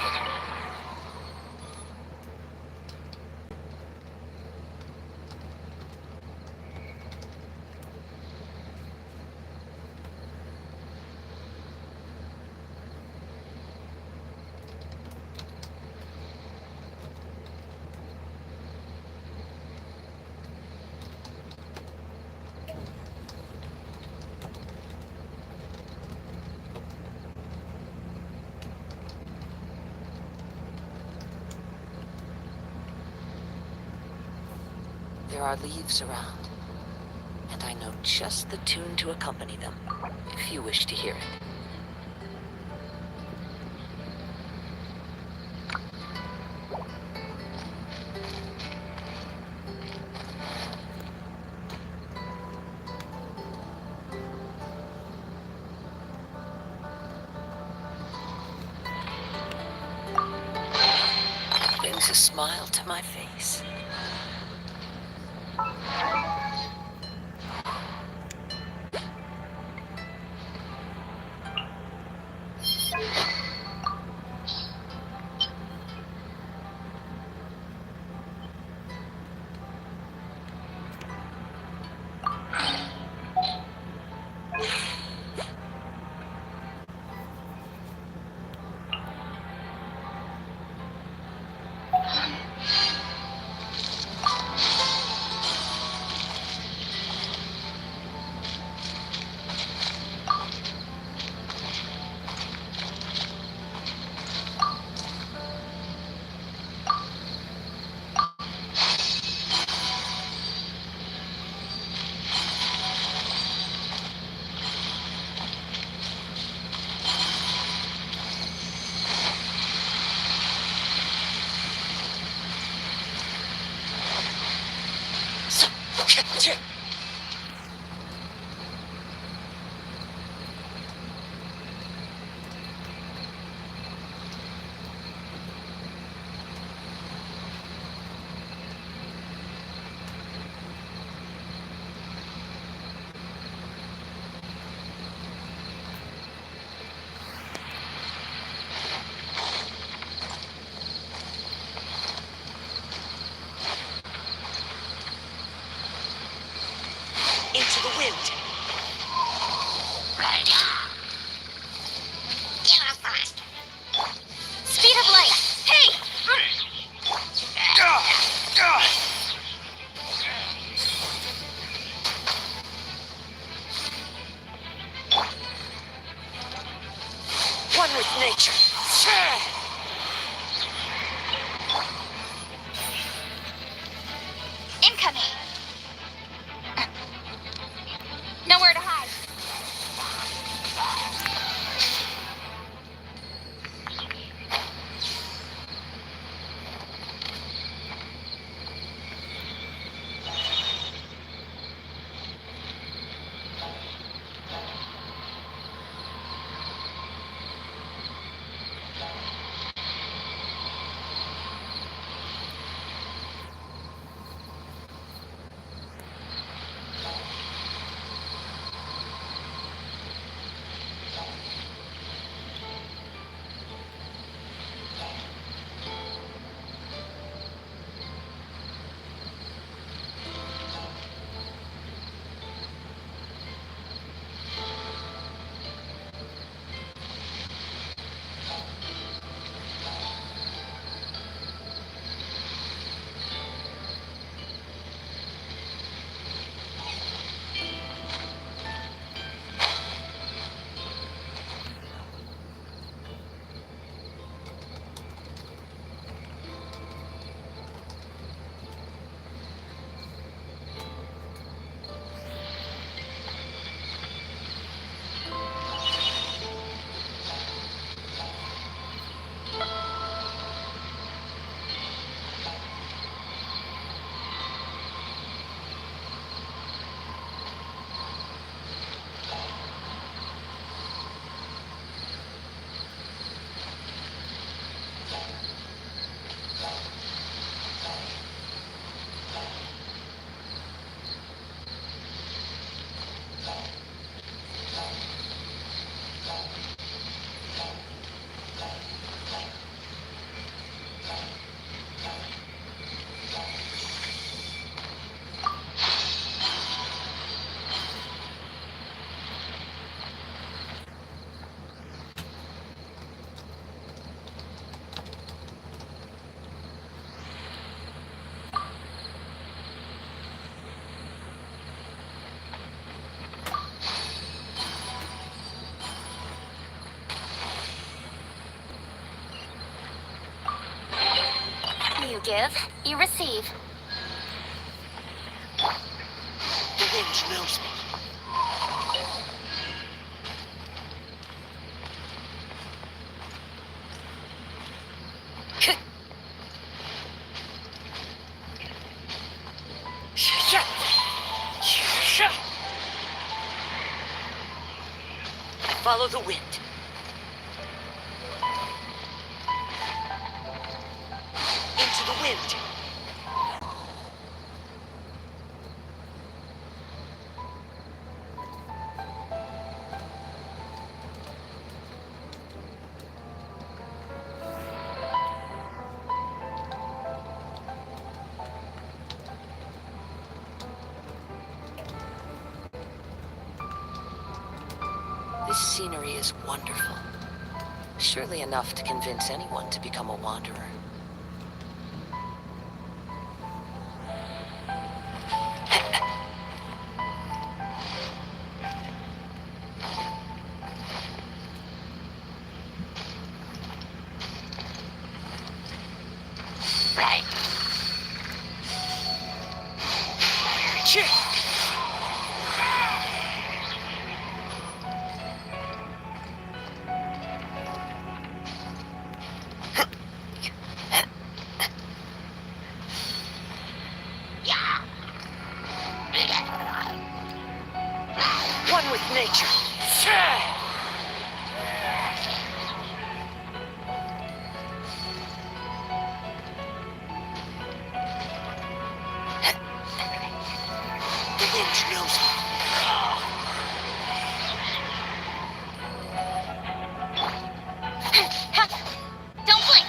There are leaves around, and I know just the tune to accompany them, if you wish to hear it. Brings a smile to my face. give, you receive. The wind knows me. Follow the wind. Into the wind. This scenery is wonderful. Surely enough to convince anyone to become a wanderer. One with nature. The wind knows me. Don't blink!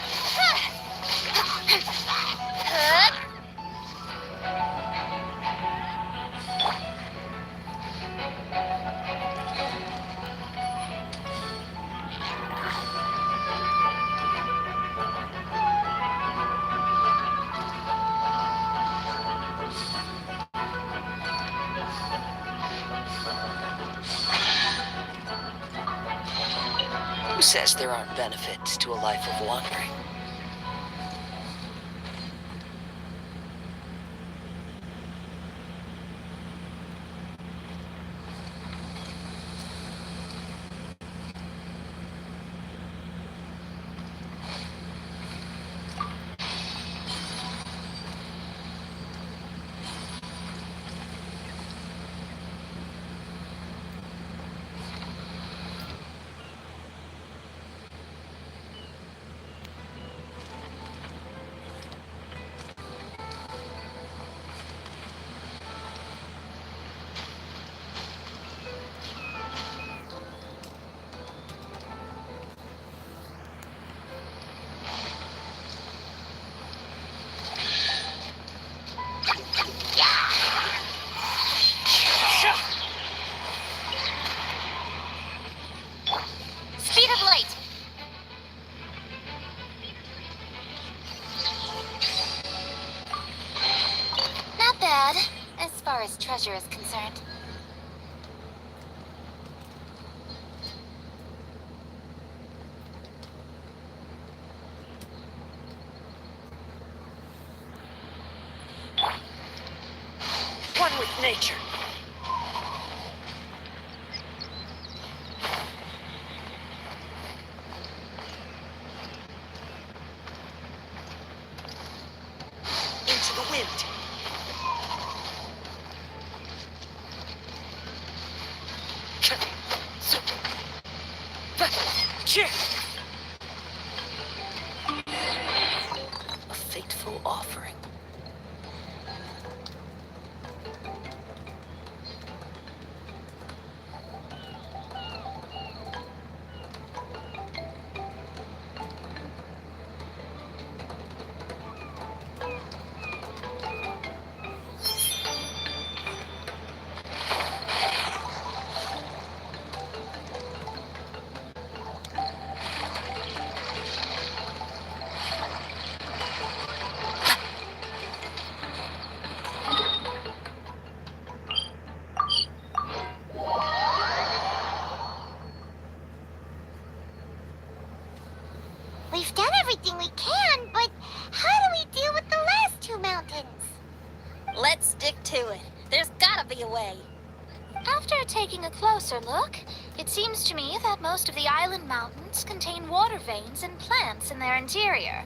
Who says there aren't benefits to a life of wandering? Speed of light! Not bad, as far as treasure is concerned. One with nature. Into the wind. A fateful offering. taking a closer look, it seems to me that most of the island mountains contain water veins and plants in their interior.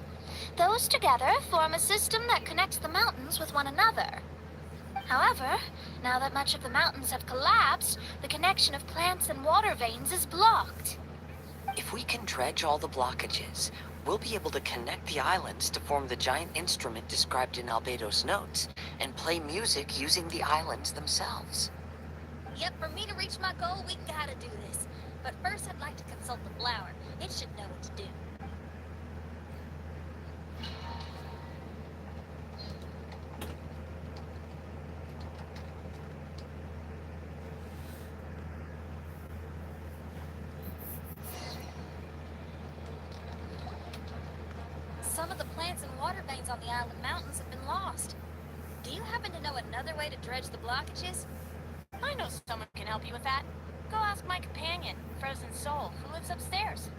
Those together form a system that connects the mountains with one another. However, now that much of the mountains have collapsed, the connection of plants and water veins is blocked. If we can dredge all the blockages, we'll be able to connect the islands to form the giant instrument described in Albedo's notes, and play music using the islands themselves. Yep, for me to reach my goal, we gotta do this. But first, I'd like to consult the flower. It should know what to do. Some of the plants and water veins on the island mountains have been lost. Do you happen to know another way to dredge the blockages? I know someone who can help you with that. Go ask my companion, Frozen Soul, who lives upstairs.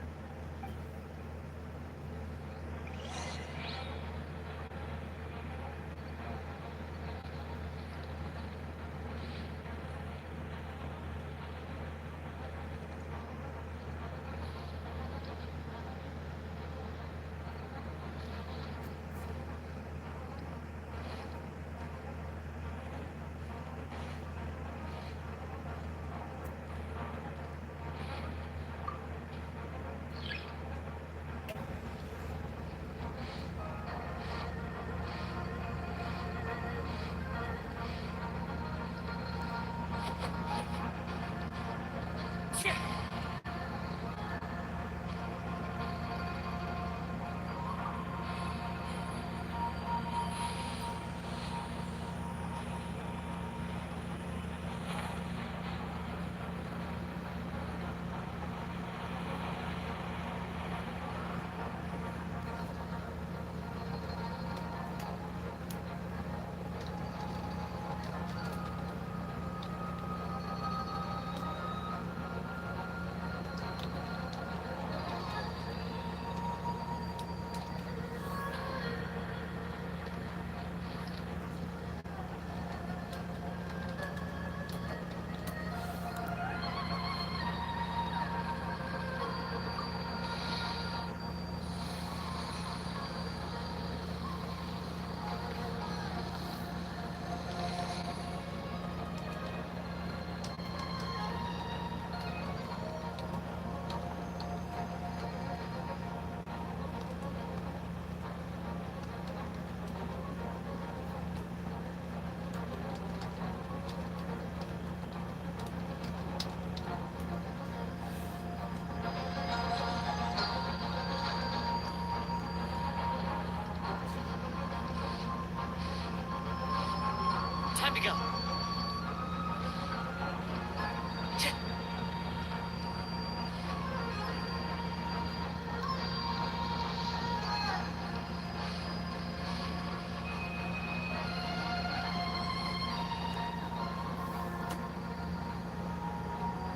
Time to go.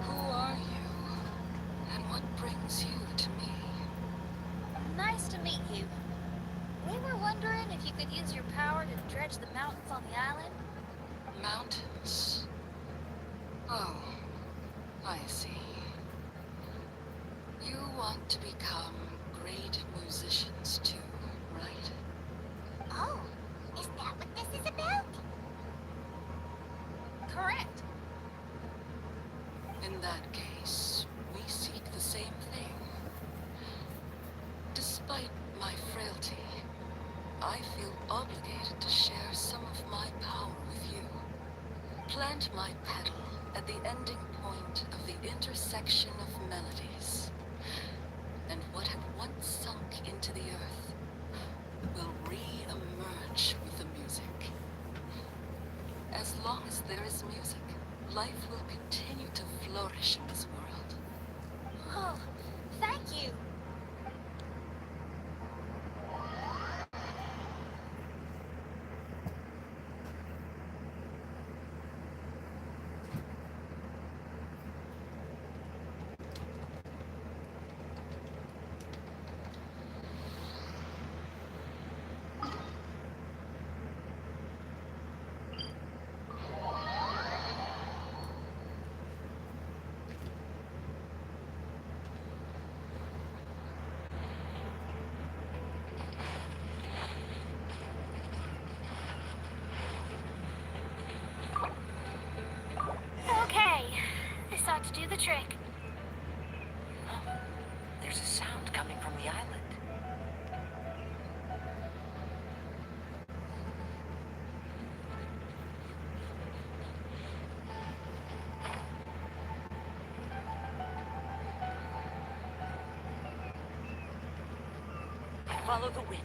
Who are you? And what brings you to me? Nice to meet you. We were wondering if you could use your power to dredge the mountains on the island. Mountains. Oh, I see. You want to become great musicians too, right? Oh, is that what this is about? Correct. In that case, we seek the same thing. Despite my frailty, I feel obligated to share some of my power with you. Plant my pedal at the ending point of the intersection of melodies. And what had once sunk into the earth will re-emerge with the music. As long as there is music, life will continue to flourish in this world. Oh, thank you. trick. Oh, there's a sound coming from the island. Follow the wind.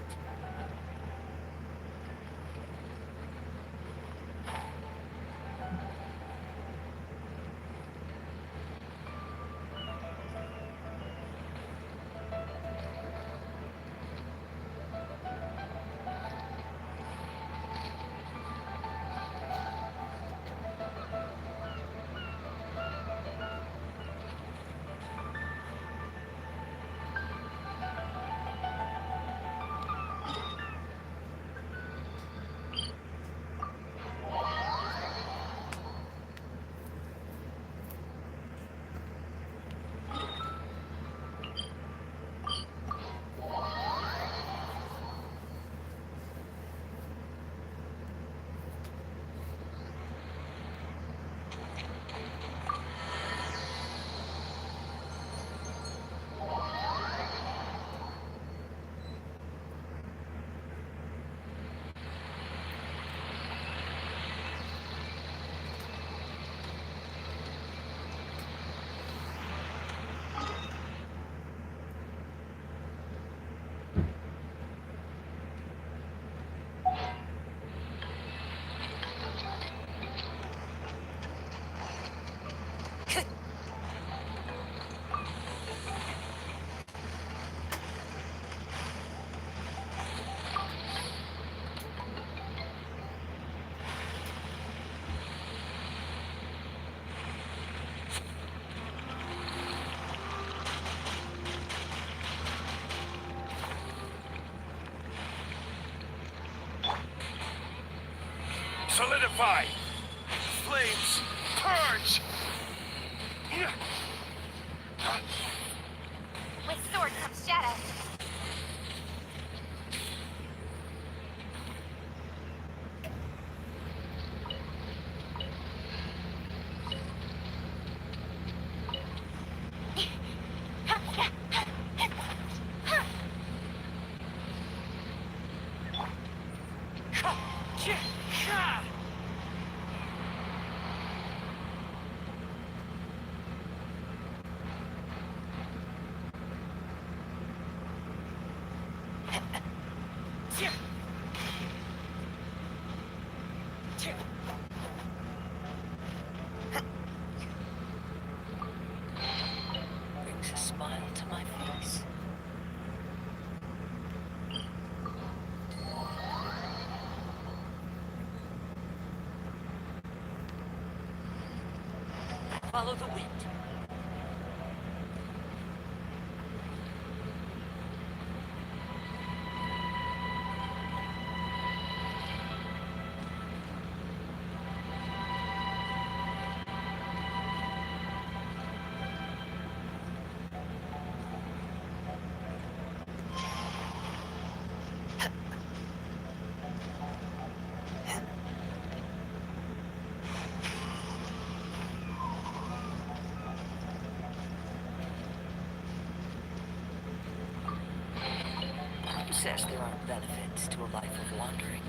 Solidify! Flames! Purge! With sword comes shadow. Brings a smile to my face. Follow the wind. Who says there aren't benefits to a life of wandering?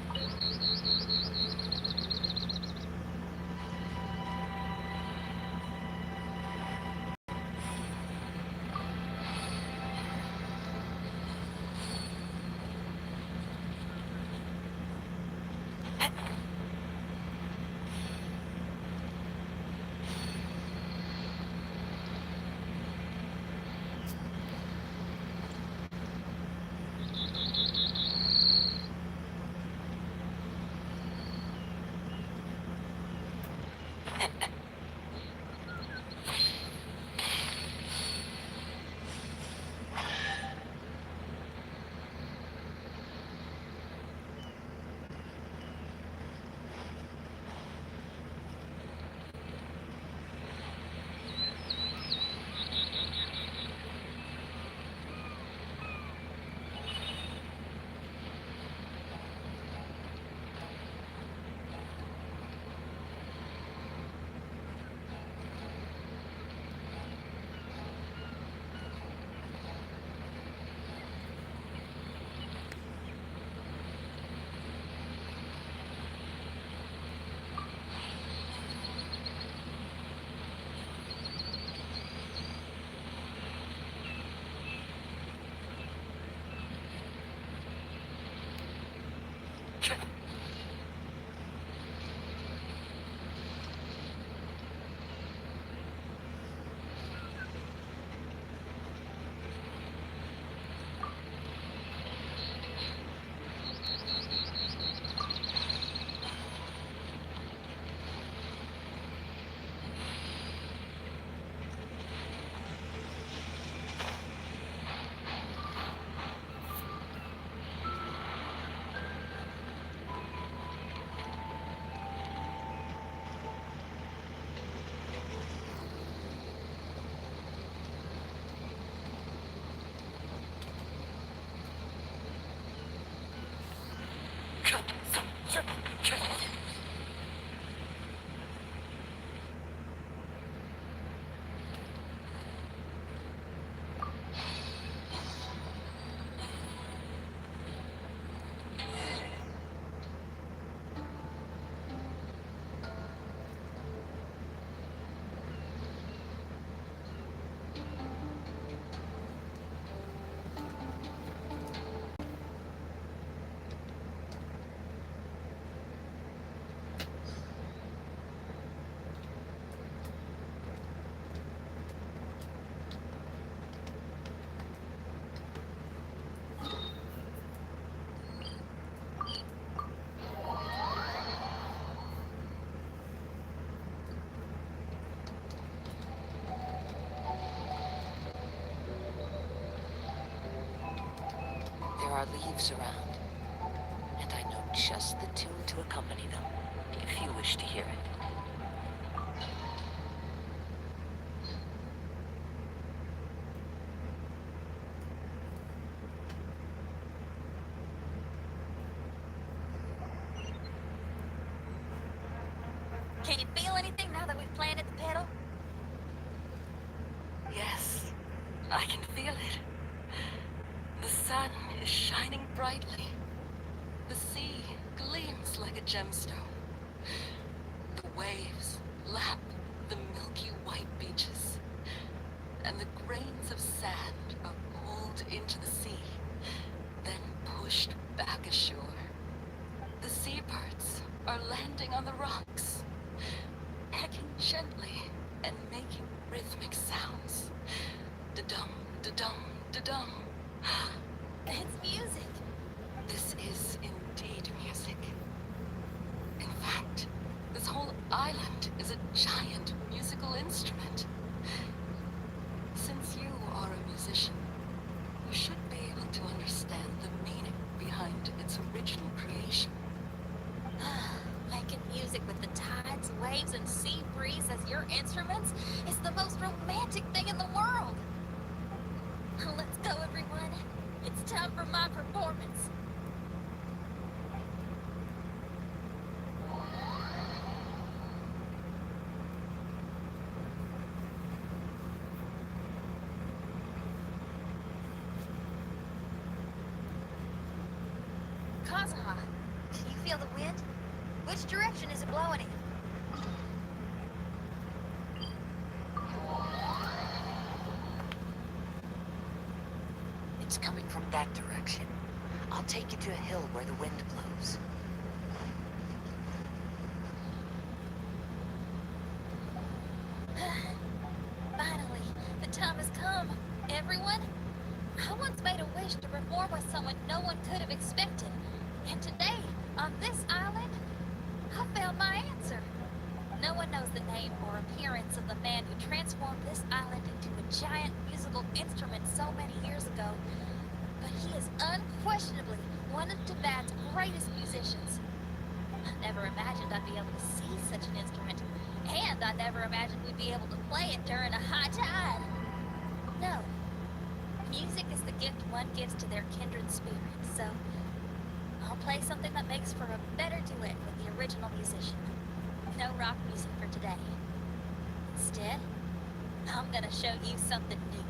are leaves around, and I know just the tune to accompany them, if you wish to hear it. Can you feel anything now that we've planted the pedal? Yes, I can feel it. The sun is shining brightly. The sea gleams like a gemstone. The waves lap the milky white beaches, and the grains of sand are pulled into the sea, then pushed back ashore. The seabirds are landing on the rocks, pecking gently and making rhythmic sounds. Da-dum, da-dum, da-dum. It's music. This is indeed music. In fact, this whole island is a giant musical instrument. Since you are a musician, you should be able to understand the meaning behind its original creation. Making music with the tides, waves, and sea breeze as your instruments is the most romantic thing in the world. Let's go, everyone. It's time for my performance. Kazuha, can you feel the wind? Which direction is it blowing in? It's coming from that direction. I'll take you to a hill where the wind blows. Finally, the time has come. Everyone, I once made a wish to perform with someone no one could have expected. And today, on this island, I found my answer. No one knows the name or appearance of the man who transformed this island into a giant musical instrument so many years ago. But he is unquestionably one of Tibet's greatest musicians. I never imagined I'd be able to see such an instrument. And I never imagined we'd be able to play it during a high tide. No. Music is the gift one gives to their kindred spirit, so I'll play something that makes for a better duet with the original musician. No rock music for today. Instead, I'm gonna show you something new.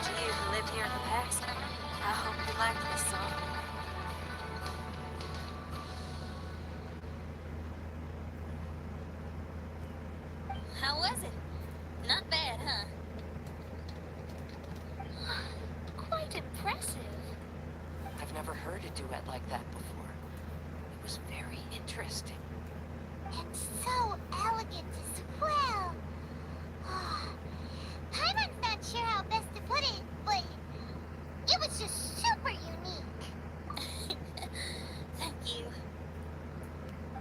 To you who lived here in the past, I hope you liked this song. How was it? Not bad, huh? Quite impressive. I've never heard a duet like that before. It was very interesting. And so elegant as well. I'm not sure how best to put it, but it was just super unique. Thank you.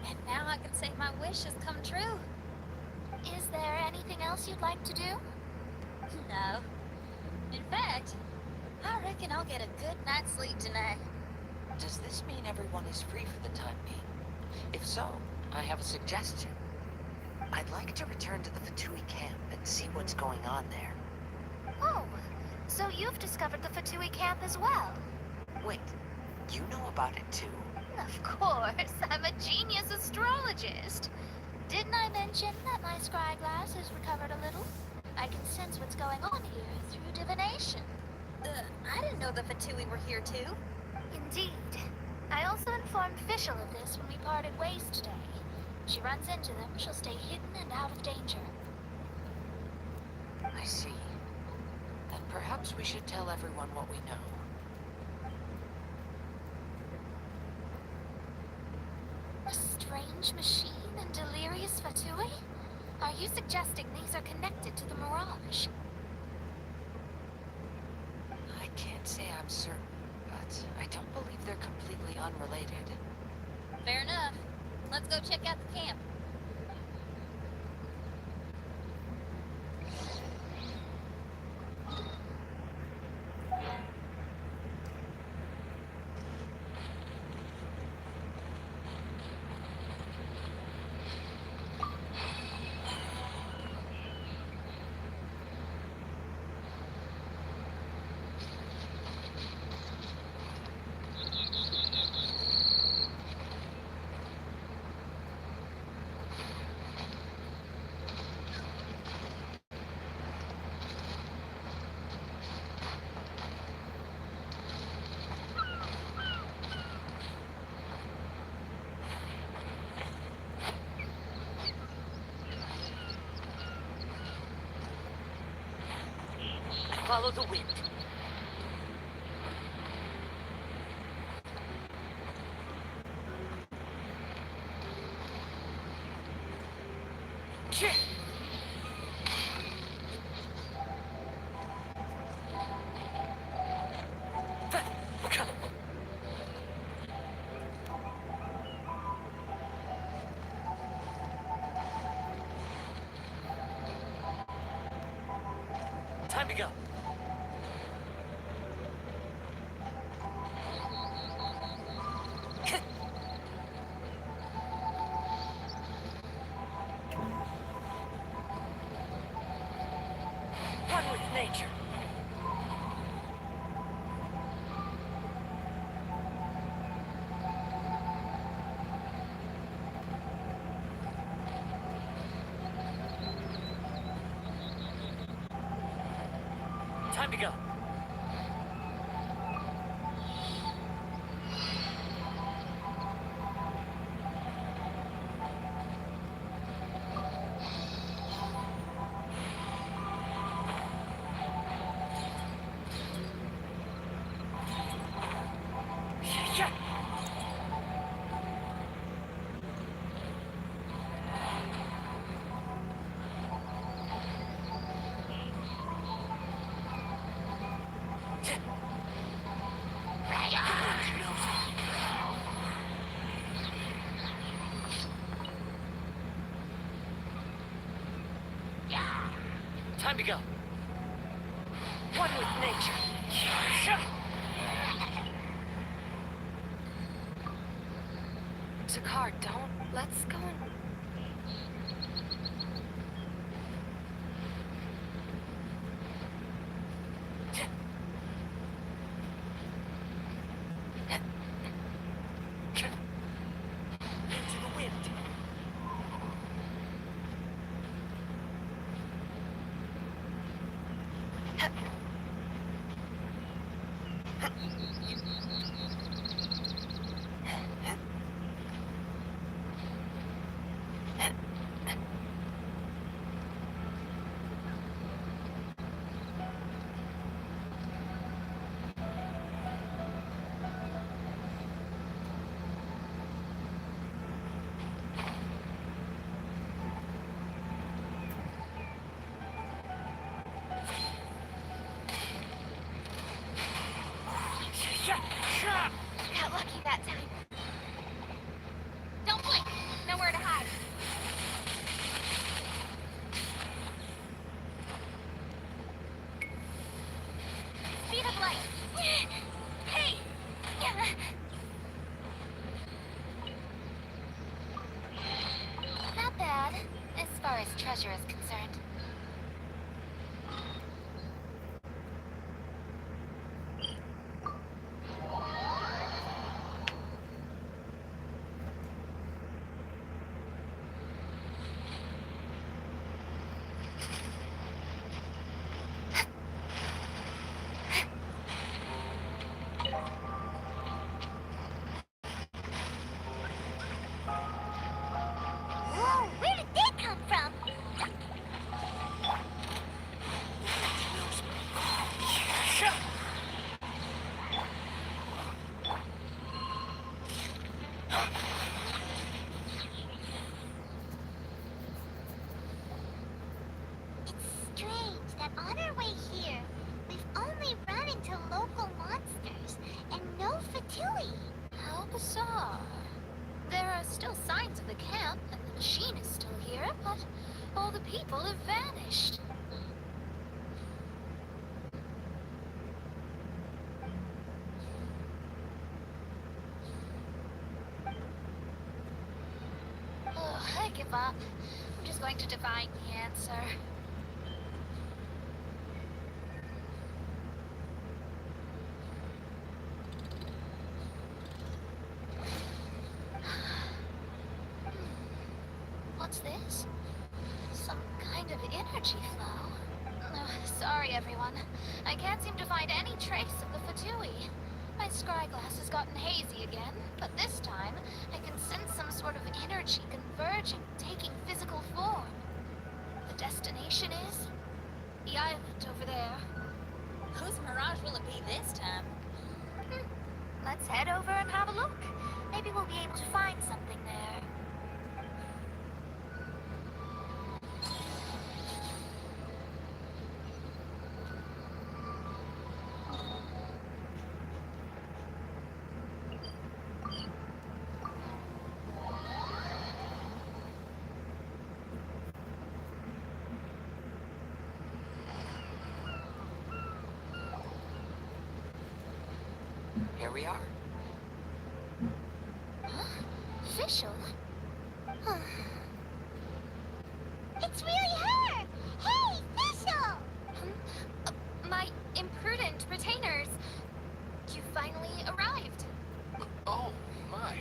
And now I can say my wish has come true. Is there anything else you'd like to do? No. In fact, I reckon I'll get a good night's sleep tonight. Does this mean everyone is free for the time being? If so, I have a suggestion. I'd like to return to the Fatui camp and see what's going on there. Oh, so you've discovered the Fatui camp as well? Wait, you know about it too? Of course, I'm a genius astrologist. Didn't I mention that my scry glass has recovered a little? I can sense what's going on here through divination. I didn't know the Fatui were here too. Indeed. I also informed Fischl of this when we parted ways today. If she runs into them, she'll stay hidden and out of danger. I see. Then perhaps we should tell everyone what we know. A strange machine and delirious Fatui? Are you suggesting these are connected to the mirage? I can't say I'm certain, but I don't believe they're completely unrelated. Fair enough. Let's go check out the camp. Follow the wind. Time to go. One with nature. Time to go. Yeah. Time to go. One with nature. Zakar, don't. Let's go and... Into the wind. Got lucky that time. Don't blink. Nowhere to hide. Speed of light. Hey! Not bad, as far as treasure is concerned. Whoa, where did they come from? signs of the camp, and the machine is still here, but all the people have vanished. Oh, I give up. I'm just going to divine the answer. What's this? Some kind of energy flow. Sorry, everyone. I can't seem to find any trace of the Fatui. My scryglass has gotten hazy again, but this time I can sense some sort of energy converging, taking physical form. The destination is the island over there. Whose mirage will it be this time? Let's head over and have a look. Maybe we'll be able to find something there. Here we are. Official? It's really her! Hey, Fischl! My imprudent retainers. You finally arrived. Oh, my.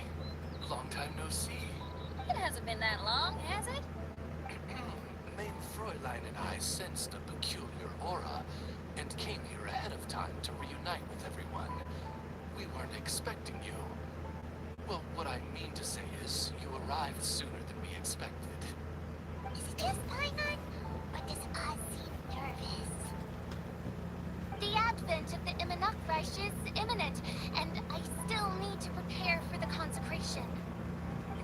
Long time no see. It hasn't been that long, has it? Main Fräulein and I sensed a peculiar aura and came here ahead of time to reunite with everyone. We weren't expecting you. Well, what I mean to say is, you arrived sooner than we expected. Is it just Paimon? Or does Oz seem nervous? The advent of the Imminok Rush is imminent, and I still need to prepare for the consecration.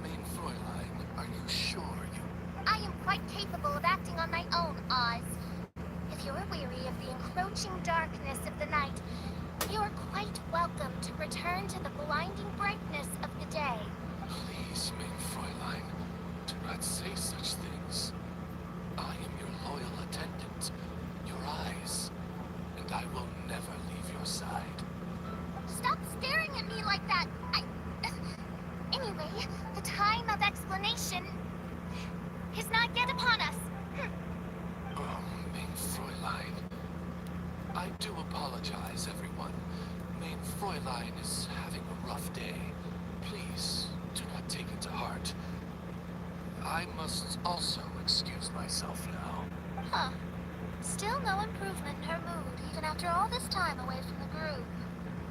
Main Fräulein, are you sure you... I am quite capable of acting on my own, Oz. If you're weary of the encroaching darkness of the night, you are quite welcome to return to the blinding brightness of the day. Please, Main Fräulein, do not say such things. I am your loyal attendant, your eyes, and I will never leave your side. Stop staring at me like that! Anyway, the time of explanation is not yet upon us. Oh, Main Fräulein. I do apologize, everyone. Main Fräulein is having a rough day. Please, do not take it to heart. I must also excuse myself now. Huh. Still no improvement in her mood, even after all this time away from the group.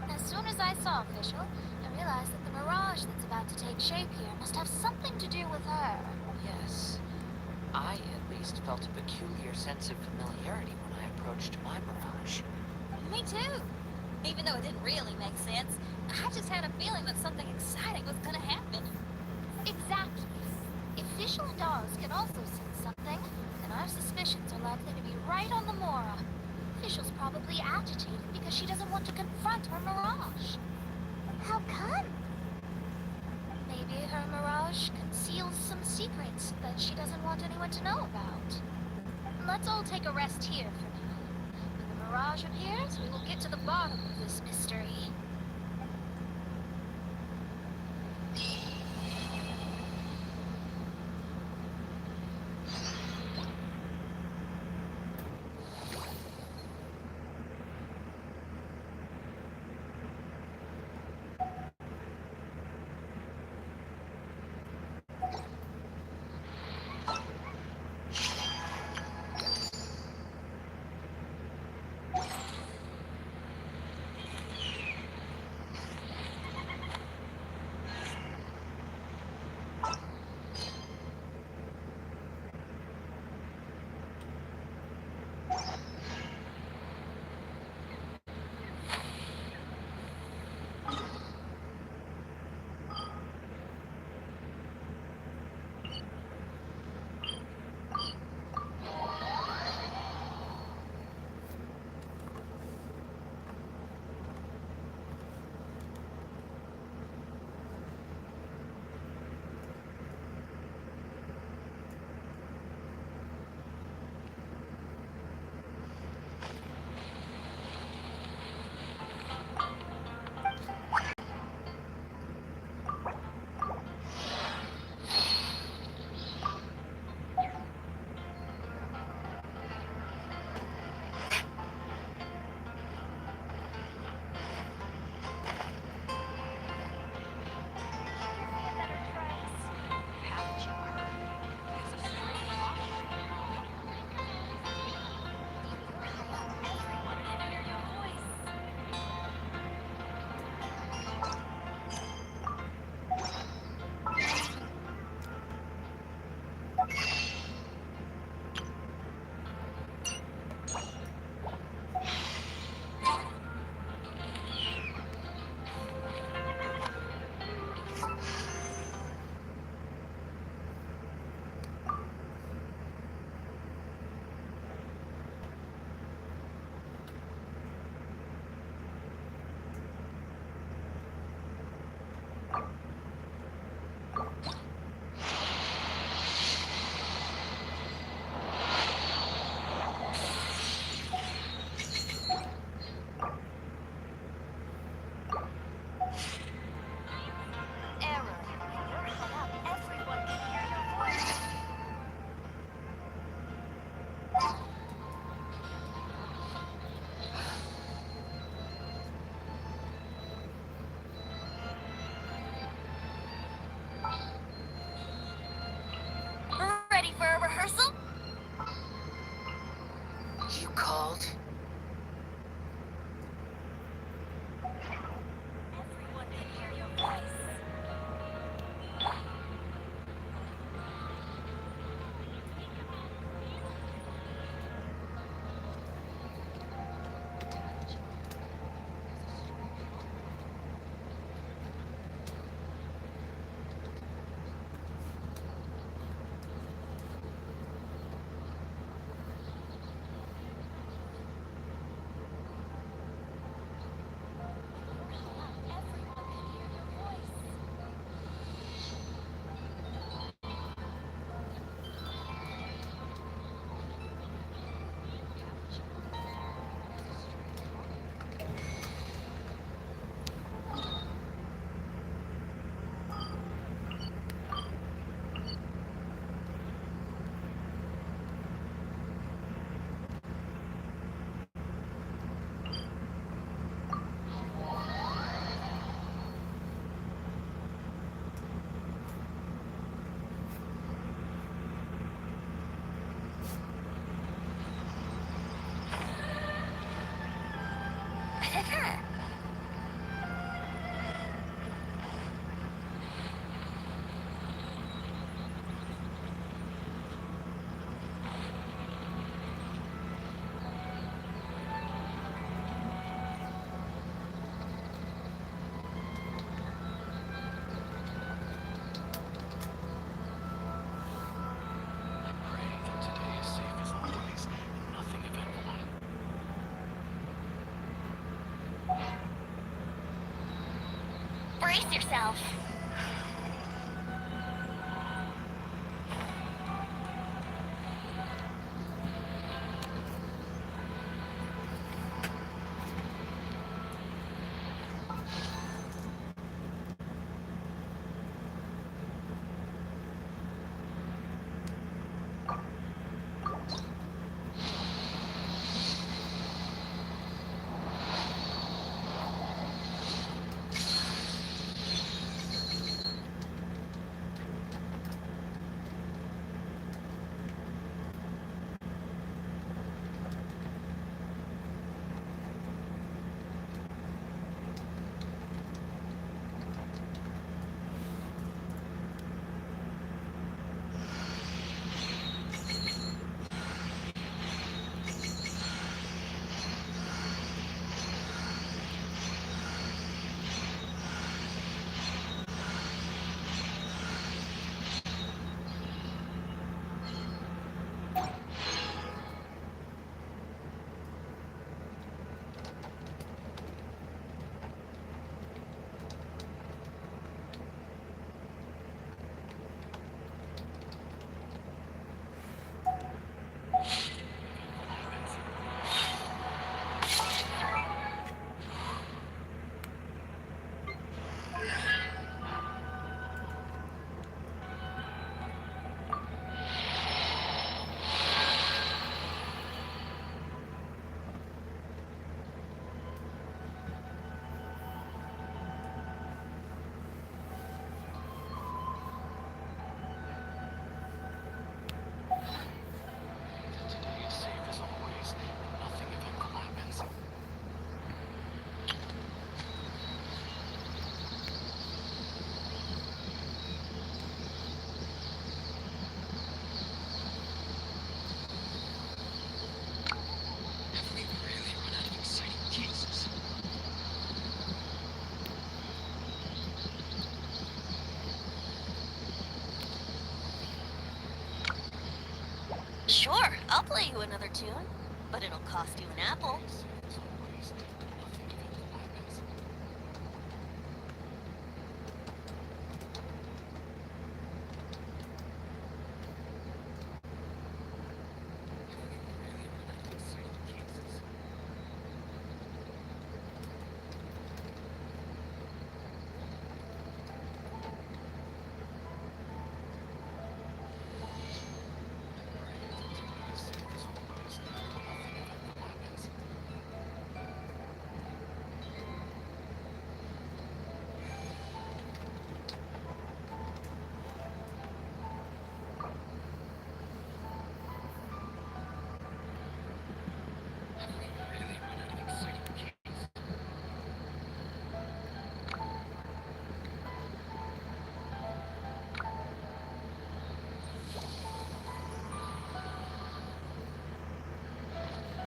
As soon as I saw Official, I realized that the mirage that's about to take shape here must have something to do with her. Yes. I, at least, felt a peculiar sense of familiarity when I approached my mirage. Me too. Even though it didn't really make sense, I just had a feeling that something exciting was gonna happen. Exactly. If Fischl and Oz can also sense something, then our suspicions are likely to be right on the Mora. Fischl's probably agitated because she doesn't want to confront her mirage. How come? Maybe her mirage conceals some secrets that she doesn't want anyone to know about. Let's all take a rest here for now. When the mirage appears, we will get to the bottom of this mystery. brace yourself. Today is safe as always. Nothing eventful happens. Have we really run out of exciting cases? Sure, I'll play you another tune, but it'll cost you an apple.